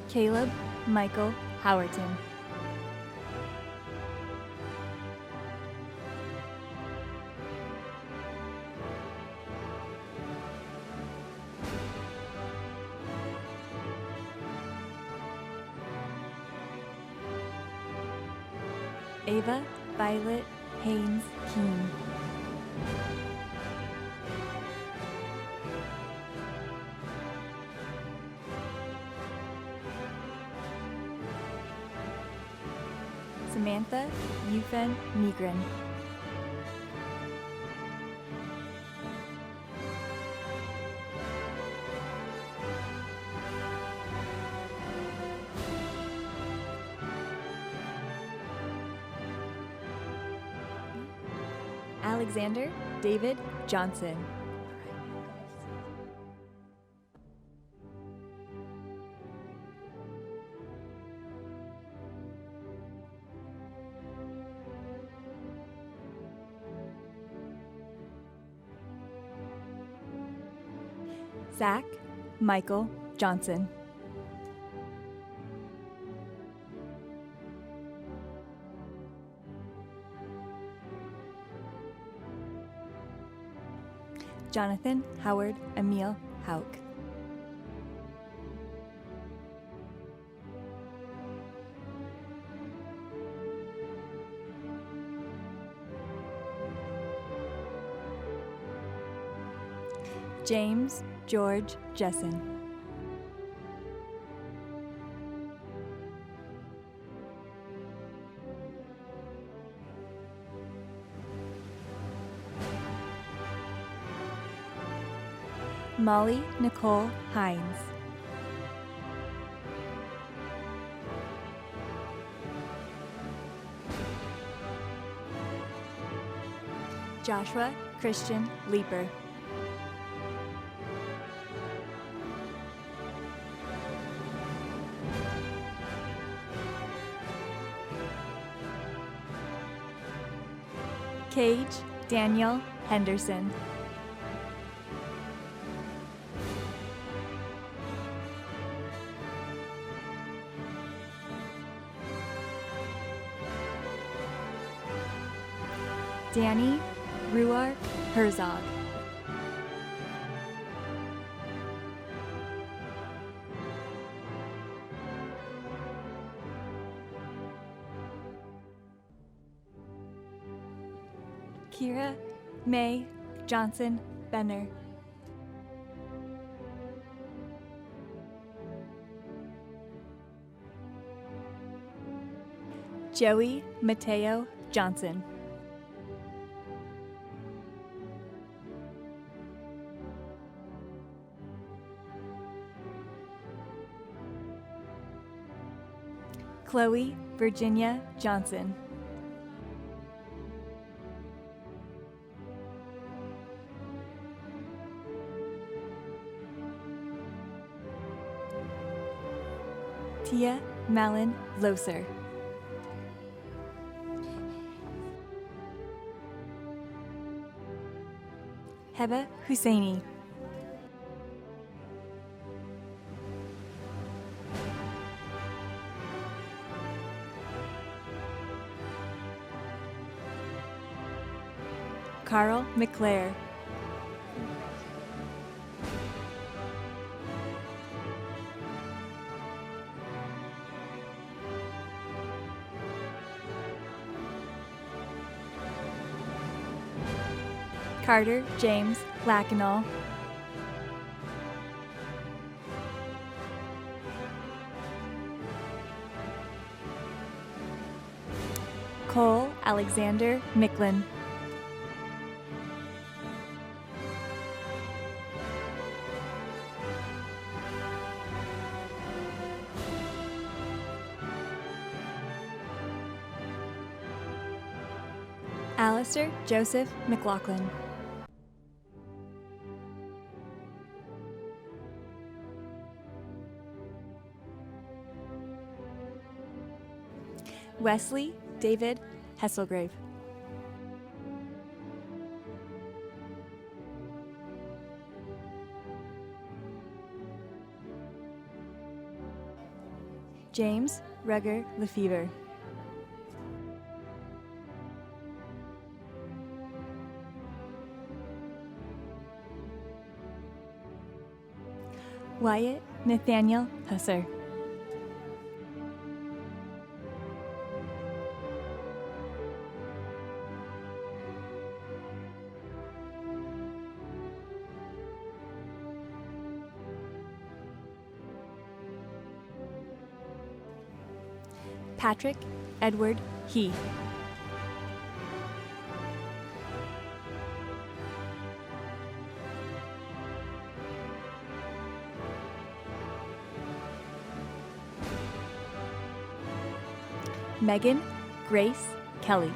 Caleb Michael Howerton. Ava Violet Haynes Keene. Samantha Eufen Negrin. Alexander David Johnson. Zach Michael Johnson. Jonathan Howard Emil Hauk. James George Jessen. Molly Nicole Hines. Joshua Christian Leeper. Cage Daniel Henderson. Danny Ruar Herzog. Kira May Johnson Benner. Joey Mateo Johnson. Chloe Virginia Johnson. Tia Malin Loser. Heba Husseini. Carl McClare. Carter James Lacanal. Cole Alexander Micklin. Alistair Joseph McLaughlin. Wesley David Hesselgrave. James Rugger Lefevre. Wyatt Nathaniel Husser. Patrick Edward Heath. Megan Grace Kelly.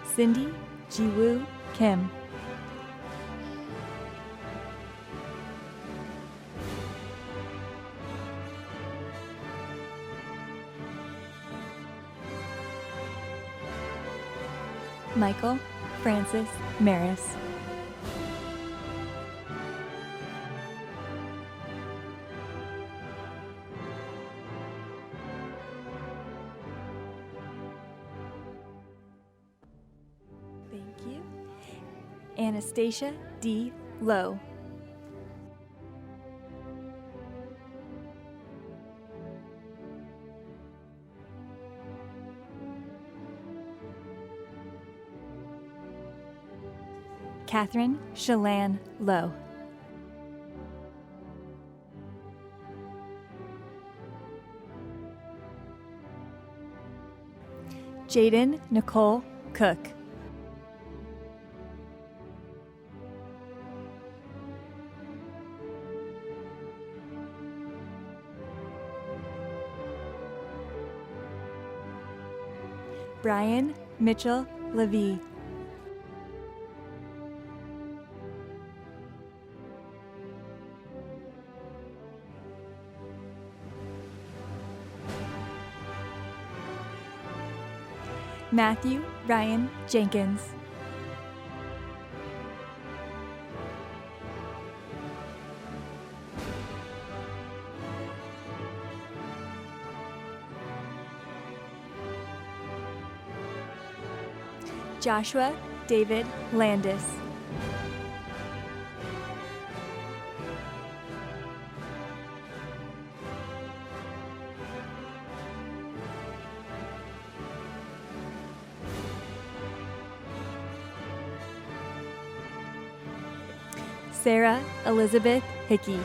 Cindy Jiwoo Kim. Michael Francis Maris. Thank you. Anastasia D. Lowe. Catherine Shalan Lowe. Jaden Nicole Cook. Brian Mitchell Levy. Matthew Ryan Jenkins. Joshua David Landis. Sarah Elizabeth Hickey.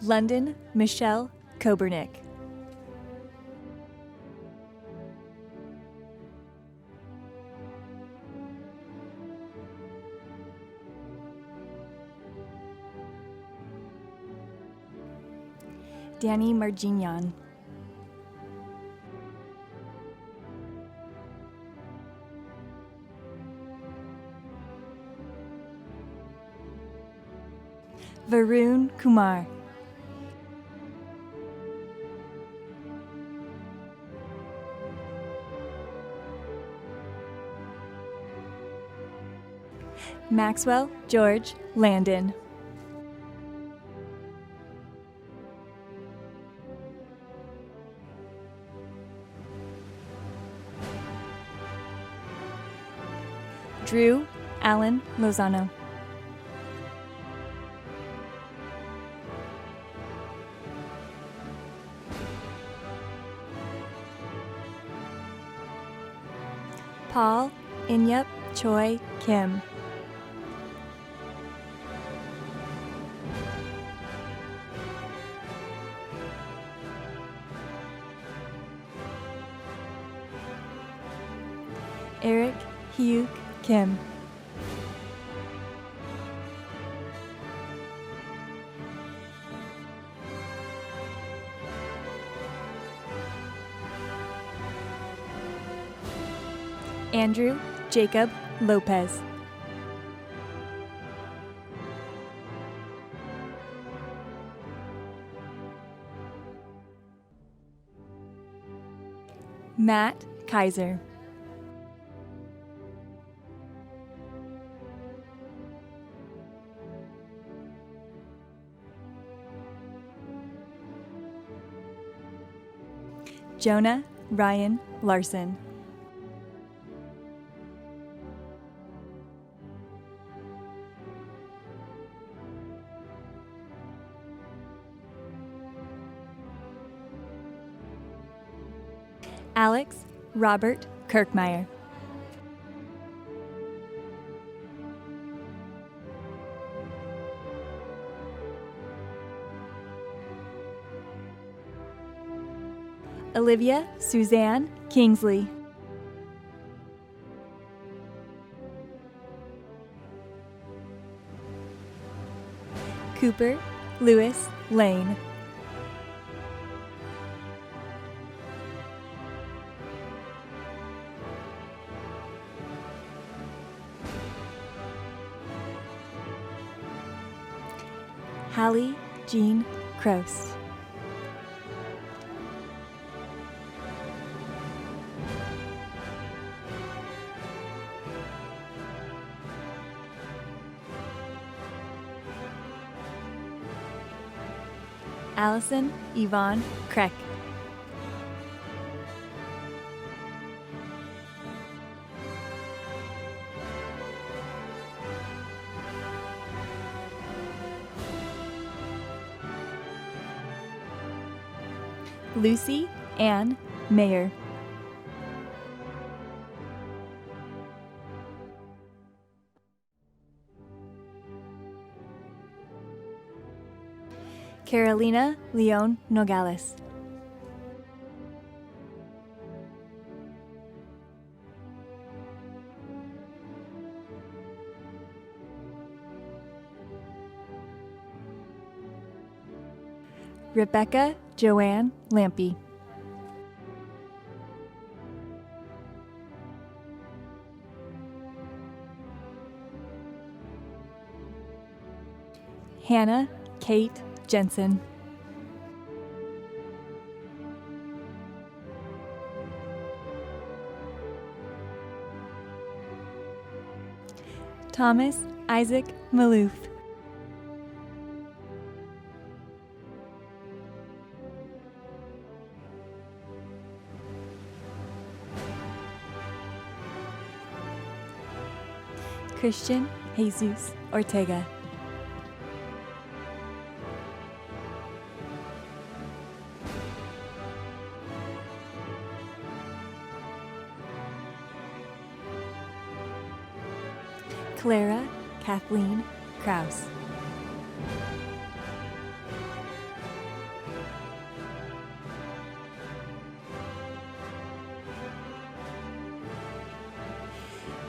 London Michelle Kobernick. Danny Margignan. Varun Kumar. Maxwell George Landon. Drew Allen Lozano. Paul Inyup Choi Kim. Eric Hyuk Kim. Andrew Jacob Lopez. Matt Kaiser. Jonah Ryan Larson. Alex Robert Kirkmeyer. Olivia Suzanne Kingsley. Cooper Lewis Lane. Hallie Jean Crost. Allison Yvonne Kreck. Lucy Ann Mayer. Carolina Leon Nogales. Rebecca Joanne Lampy. Hannah Kate Jensen. Thomas Isaac Maloof. Christian Jesus Ortega. Clara Kathleen Kraus.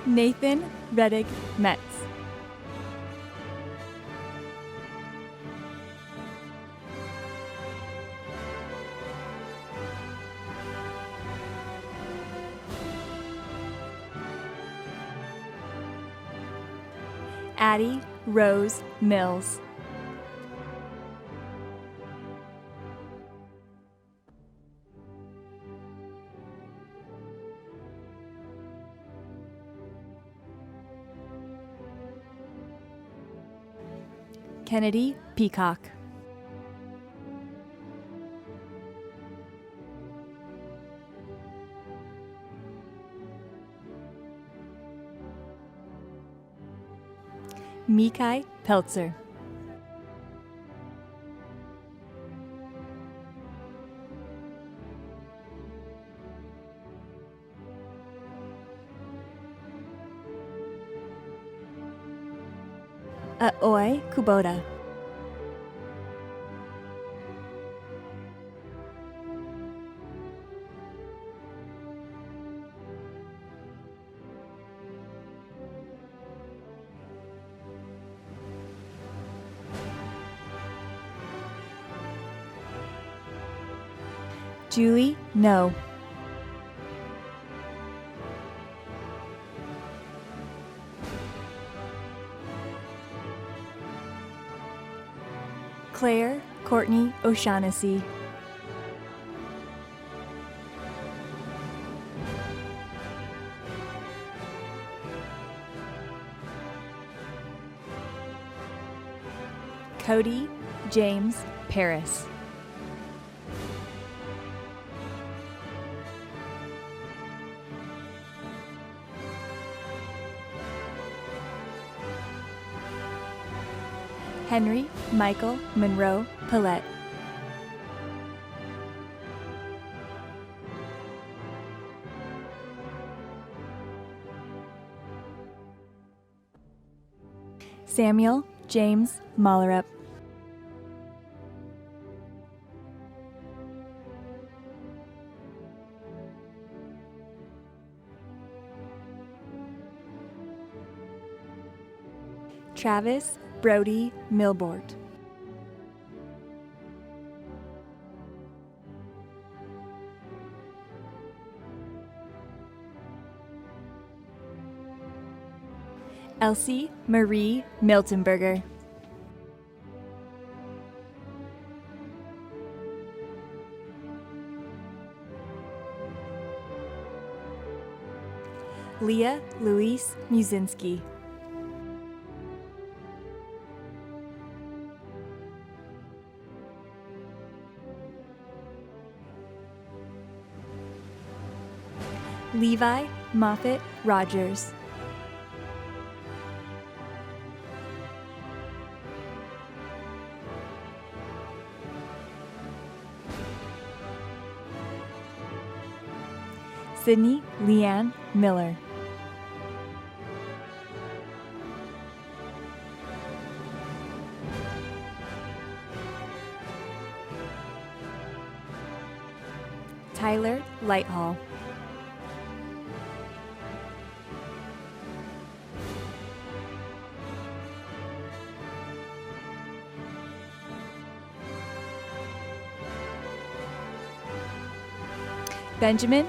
Nathan Reddick Metz. Addie Rose Mills. Kennedy Peacock. Mikai Peltzer. Aoi Kubota. Julie No. Claire Courtney O'Shaughnessy. Cody James Paris. Henry Michael Monroe Paulette. Samuel James Mollerup. Travis Brody Milbort. Elsie Marie Miltenberger. Leah Louise Musinski. Levi Moffett Rogers. Sydney Leanne Miller. Tyler Lighthall. Benjamin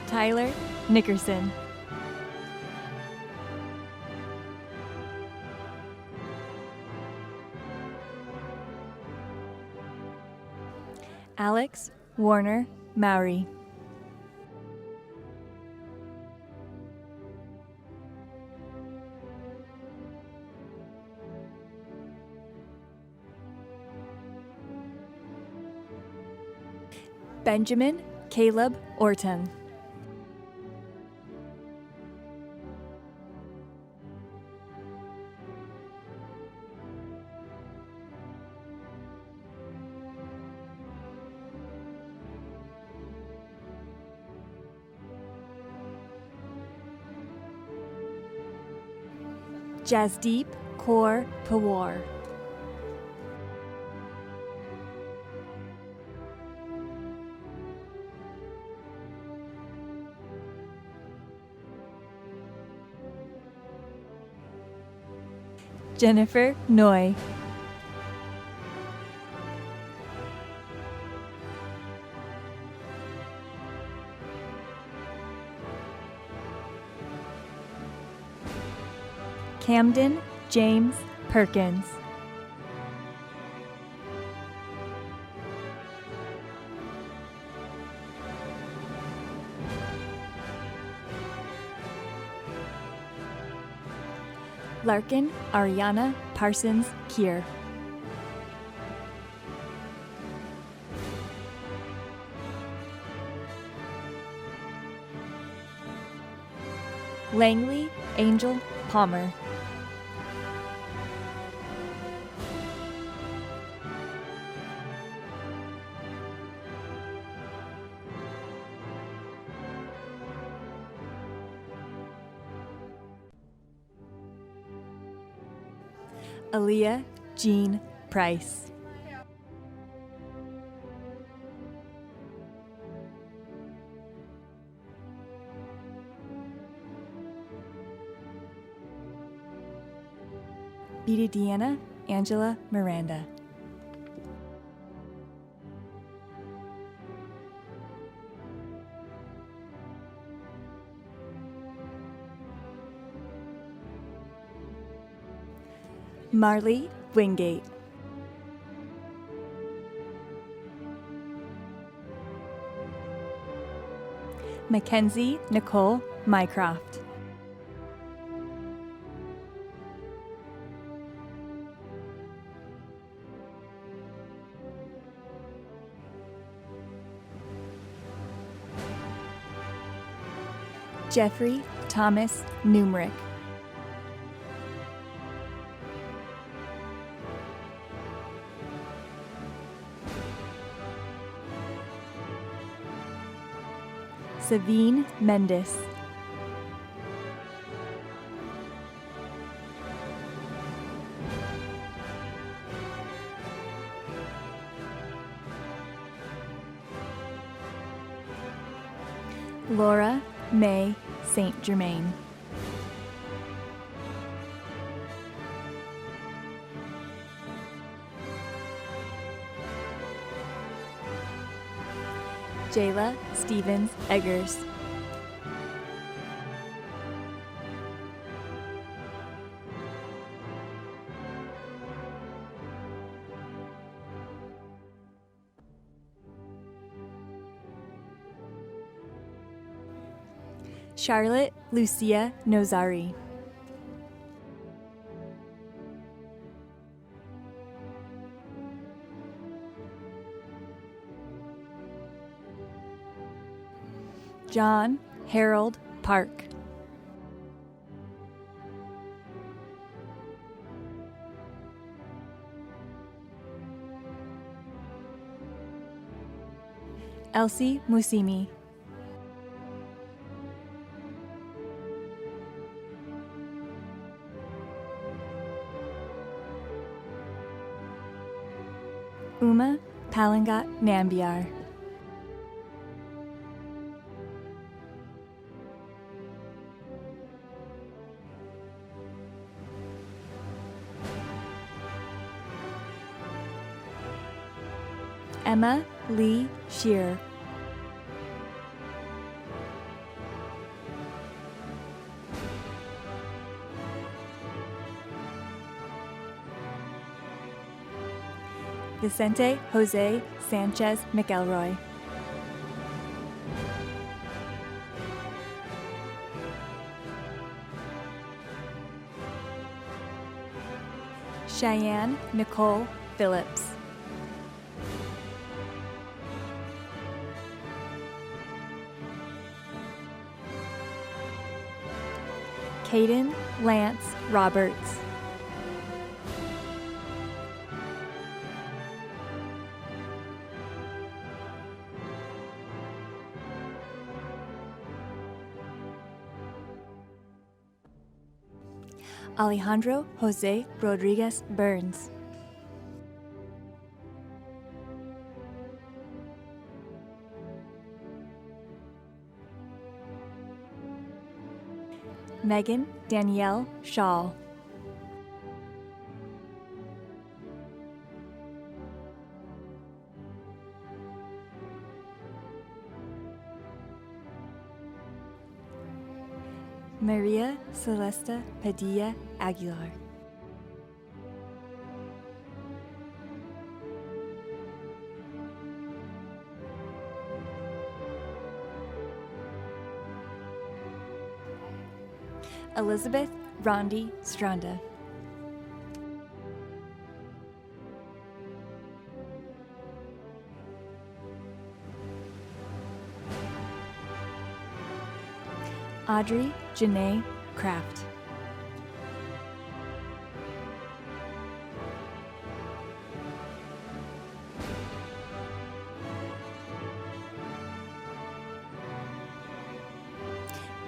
Tyler Nickerson. Alex Warner Mowry. Benjamin Caleb Orton. Jasdeep Kaur Pawar. Jennifer Noy. Camden James Perkins. Larkin Ariana Parsons Kier. Langley Angel Palmer. Aaliyah Jean Price. Beta Deanna Angela Miranda. Marley Wingate. Mackenzie Nicole Mycroft. Jeffrey Thomas Numerick. Savine Mendes. Laura May St. Germain. Jayla Stevens Eggers. Charlotte Lucia Nozari. John Harold Park. Elsie Musimi. Uma Palangat Nambiar. Emma Lee Shear. Vicente Jose Sanchez McElroy. Cheyenne Nicole Phillips. Caden Lance Roberts. Alejandro Jose Rodriguez Burns. Megan Danielle Shaw. Maria Celesta Padilla Aguilar. Elizabeth Rondi Stranda. Audrey Janae Kraft.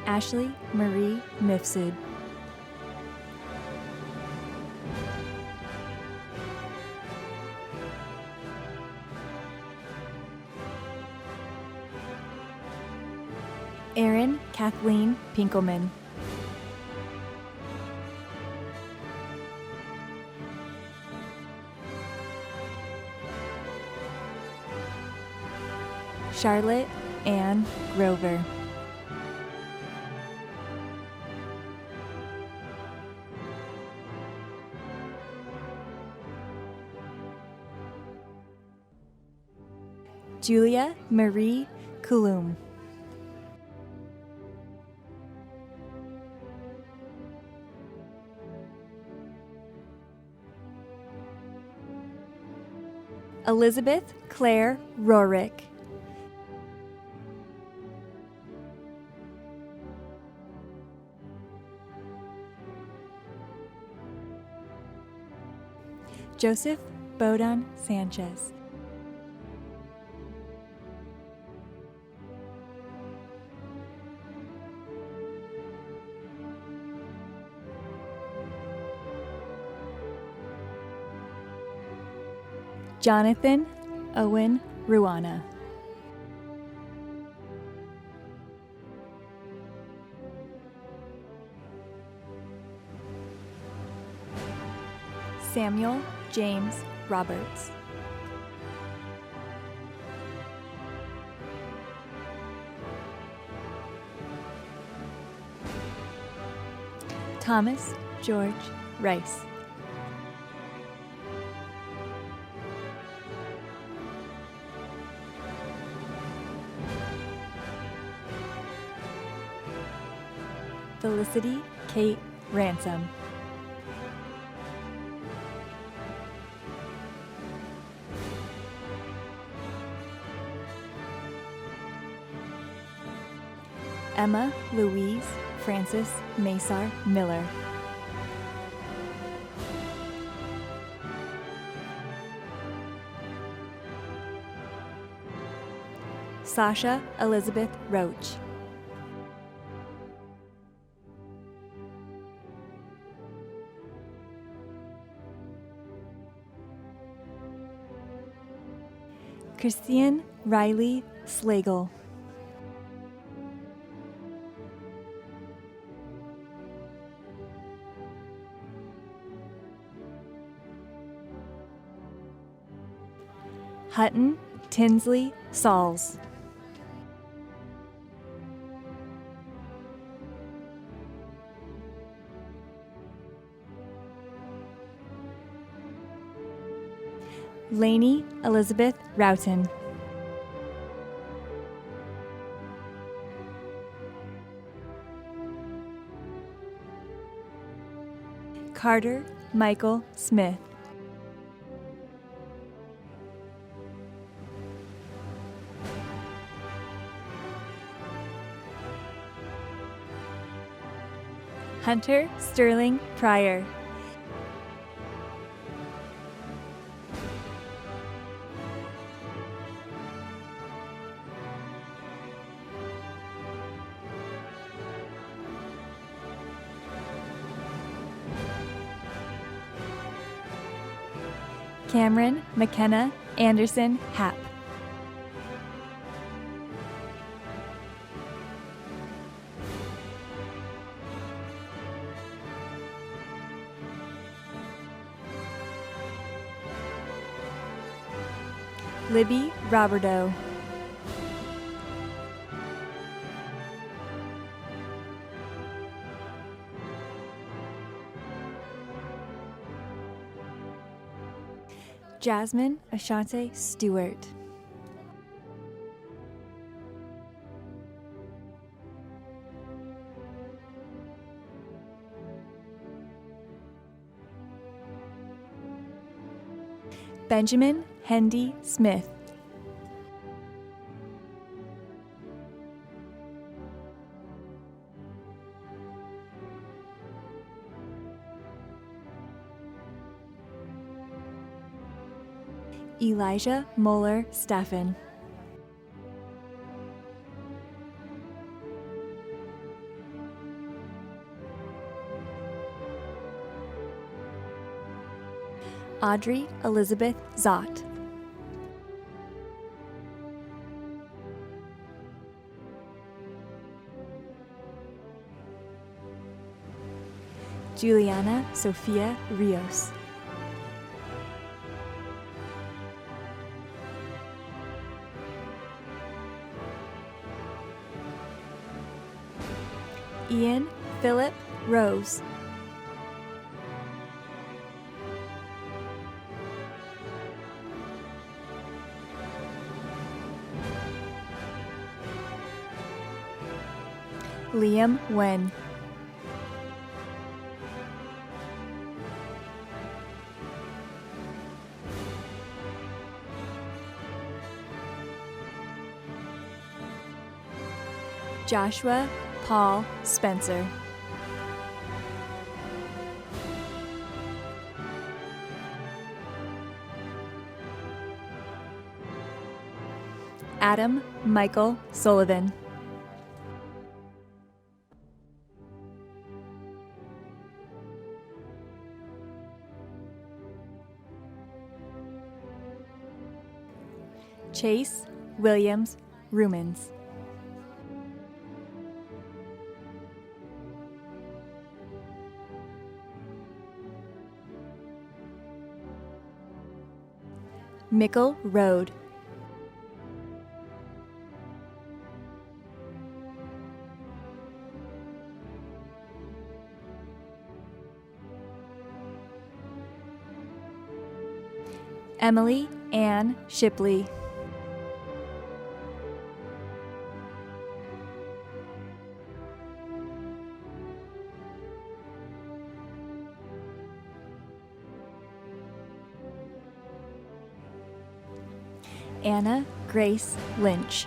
Ashley Marie Mifsud. Erin Kathleen Pinkelman. Charlotte Ann Grover. Julia Marie Coulomb. Elizabeth Claire Rorick. Joseph Bodan Sanchez. Jonathan Owen Ruana. Samuel James Roberts. Thomas George Rice. Felicity Kate Ransom. Emma Louise Francis Masar Miller. Sasha Elizabeth Roach. Christian Riley Slagle. Hutton Tinsley Sauls. Lainey Elizabeth Roughton. Carter Michael Smith. Hunter Sterling Pryor. Cameron McKenna Anderson Happ. Libby Roberto. Jasmine Ashante Stewart. Benjamin Hendy Smith. Elijah Moeller Staffen. Audrey Elizabeth Zott. Juliana Sofia Rios. Ian Philip Rose. Liam Wen. Joshua Paul Spencer. Adam Michael Sullivan. Chase Williams Rumans. Mickle Road. Emily Ann Shipley. Anna Grace Lynch.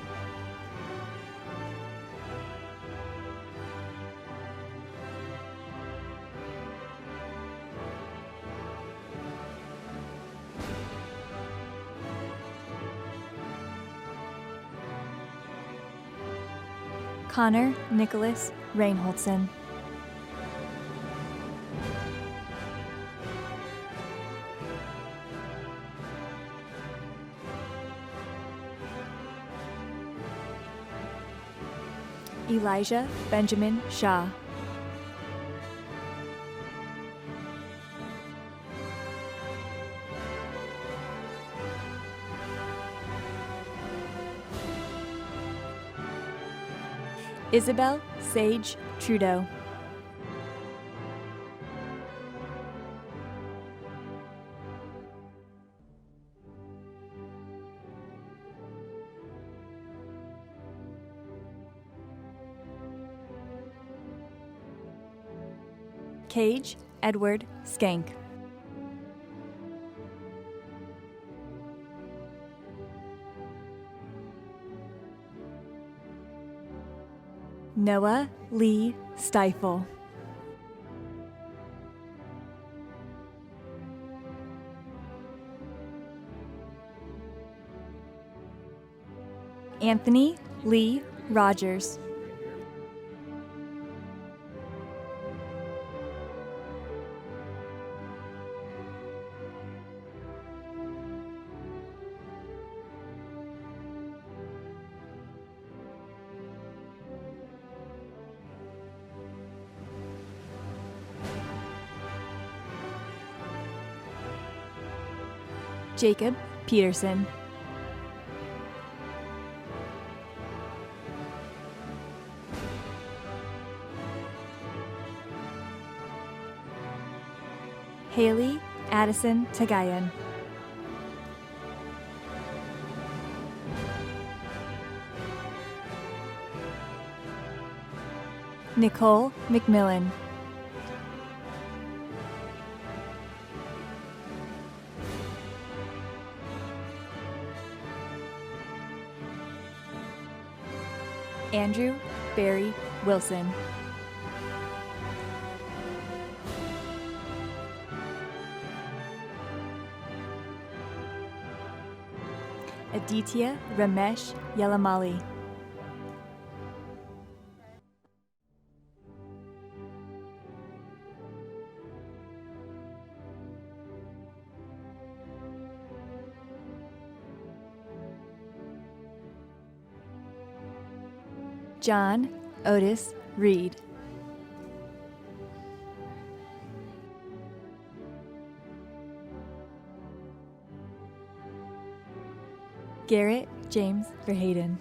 Connor Nicholas Reinholdson. Elijah Benjamin Shaw. Isabel Sage Trudeau. Cage Edward Skank. Noah Lee Stifle. Anthony Lee Rogers. Jacob Peterson. Haley Addison Tagayan. Nicole McMillan. Andrew Barry Wilson. Aditya Ramesh Yelamali. John Otis Reed. Garrett James Verheyden.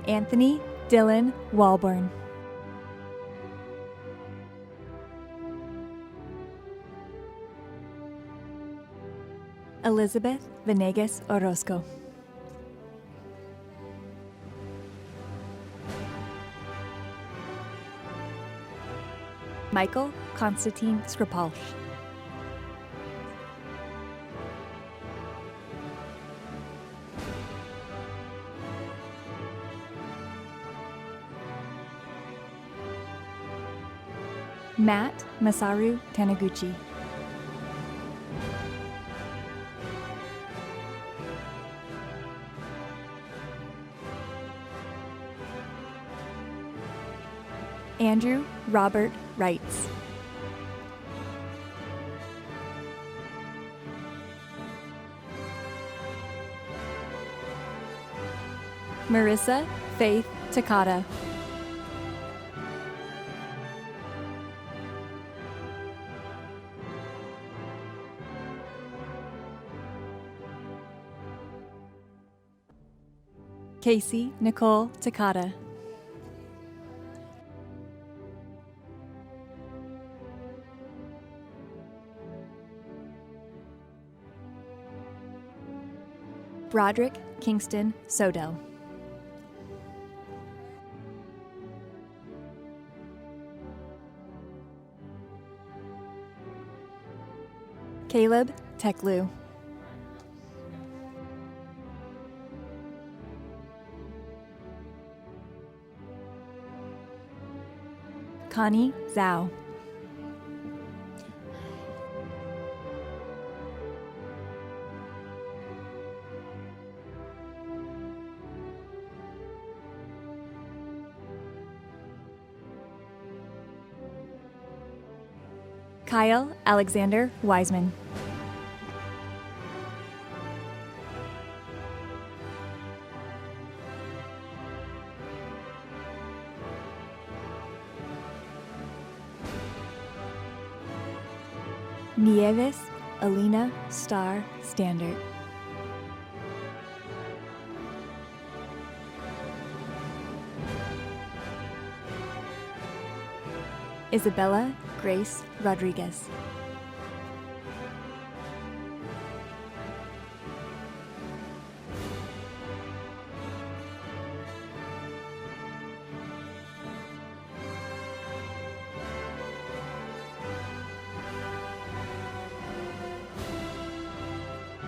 Anthony Dylan Walborn. Elizabeth Venegas Orozco. Michael Konstantin Skripalsh. Matt Masaru Taniguchi. Andrew Robert Wrights. Marissa Faith Takata. Casey Nicole Takata. Broderick Kingston Sodell. Caleb Teklu. Connie Zhao. Kyle Alexander Wiseman. Nieves Alina Star Standard. Isabella Grace Rodriguez.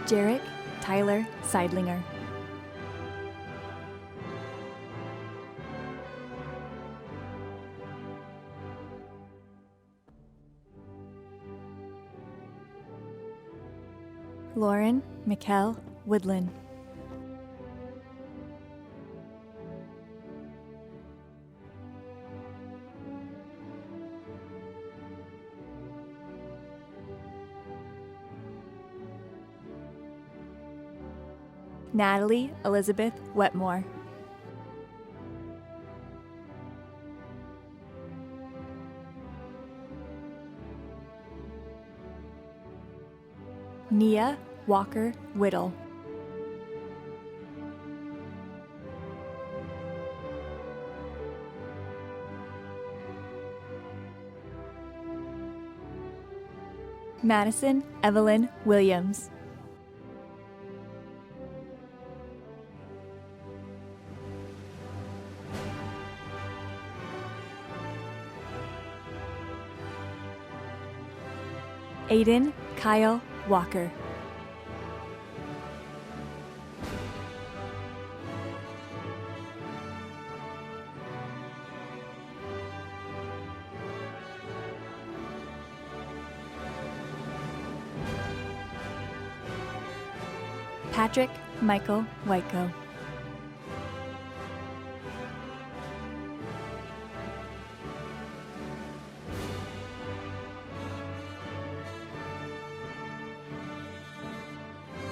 Jarek Tyler Seidlinger. Lauren Mikkel Woodland. Natalie Elizabeth Wetmore. Nia Walker Whittle. Madison Evelyn Williams. Aiden Kyle Walker. Patrick Michael Whiteko.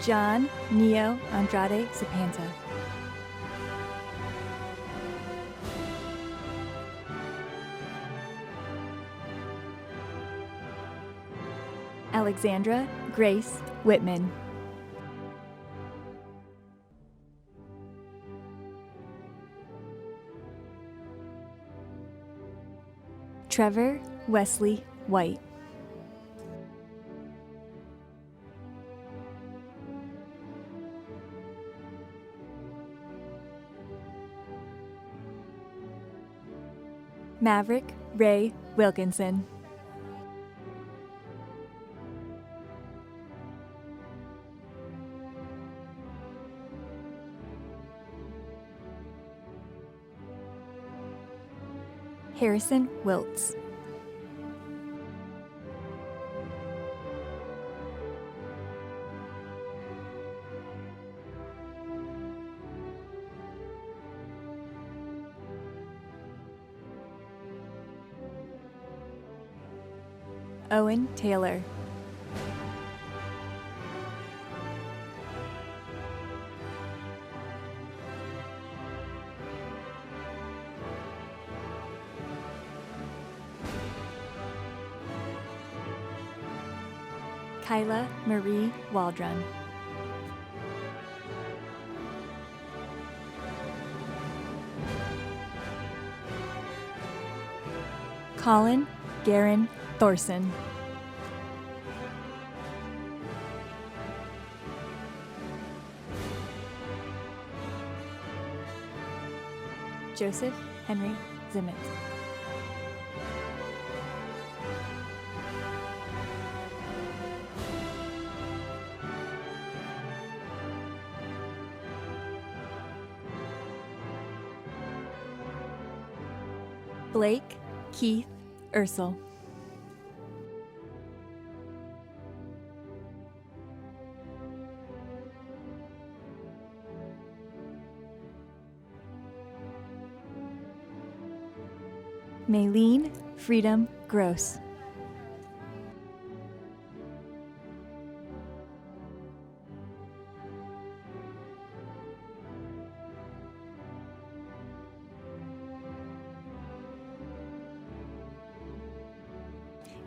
John Neo Andrade Zapanta. Alexandra Grace Whitman. Trevor Wesley White. Maverick Ray Wilkinson. Harrison Wiltz. Owen Taylor. Kyla Marie Waldron. Colin Garen Thorson. Joseph Henry Zimmett. Blake Keith Ursel. Maylene Freedom Gross.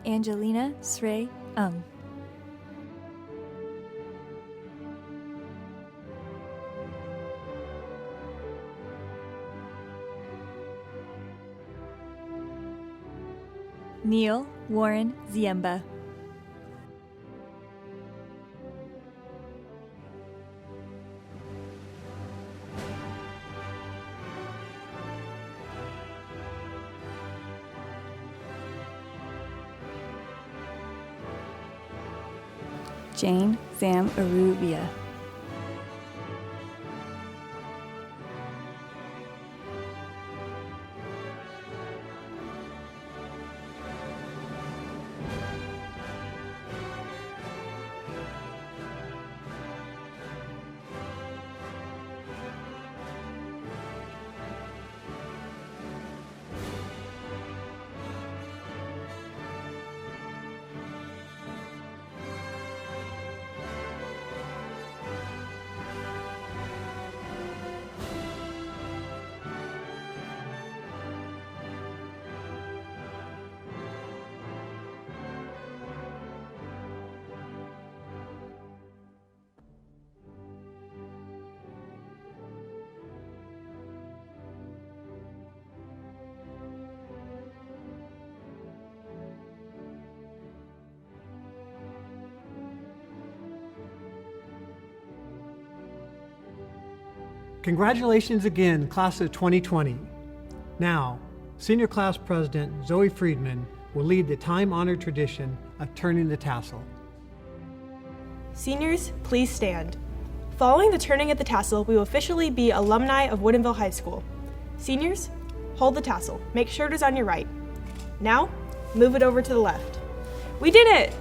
Angelina Srey Ung. Neil Warren Ziemba. Jane Sam Arubia. Congratulations again, class of 2020. Now, Senior Class President Zoe Friedman will lead the time-honored tradition of turning the tassel. Seniors, please stand. Following the turning of the tassel, we will officially be alumni of Woodinville High School. Seniors, hold the tassel. Make sure it is on your right. Now, move it over to the left. We did it!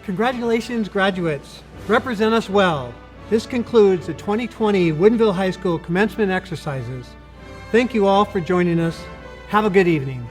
Congratulations, graduates. Represent us well. This concludes the 2020 Woodinville High School commencement exercises. Thank you all for joining us. Have a good evening.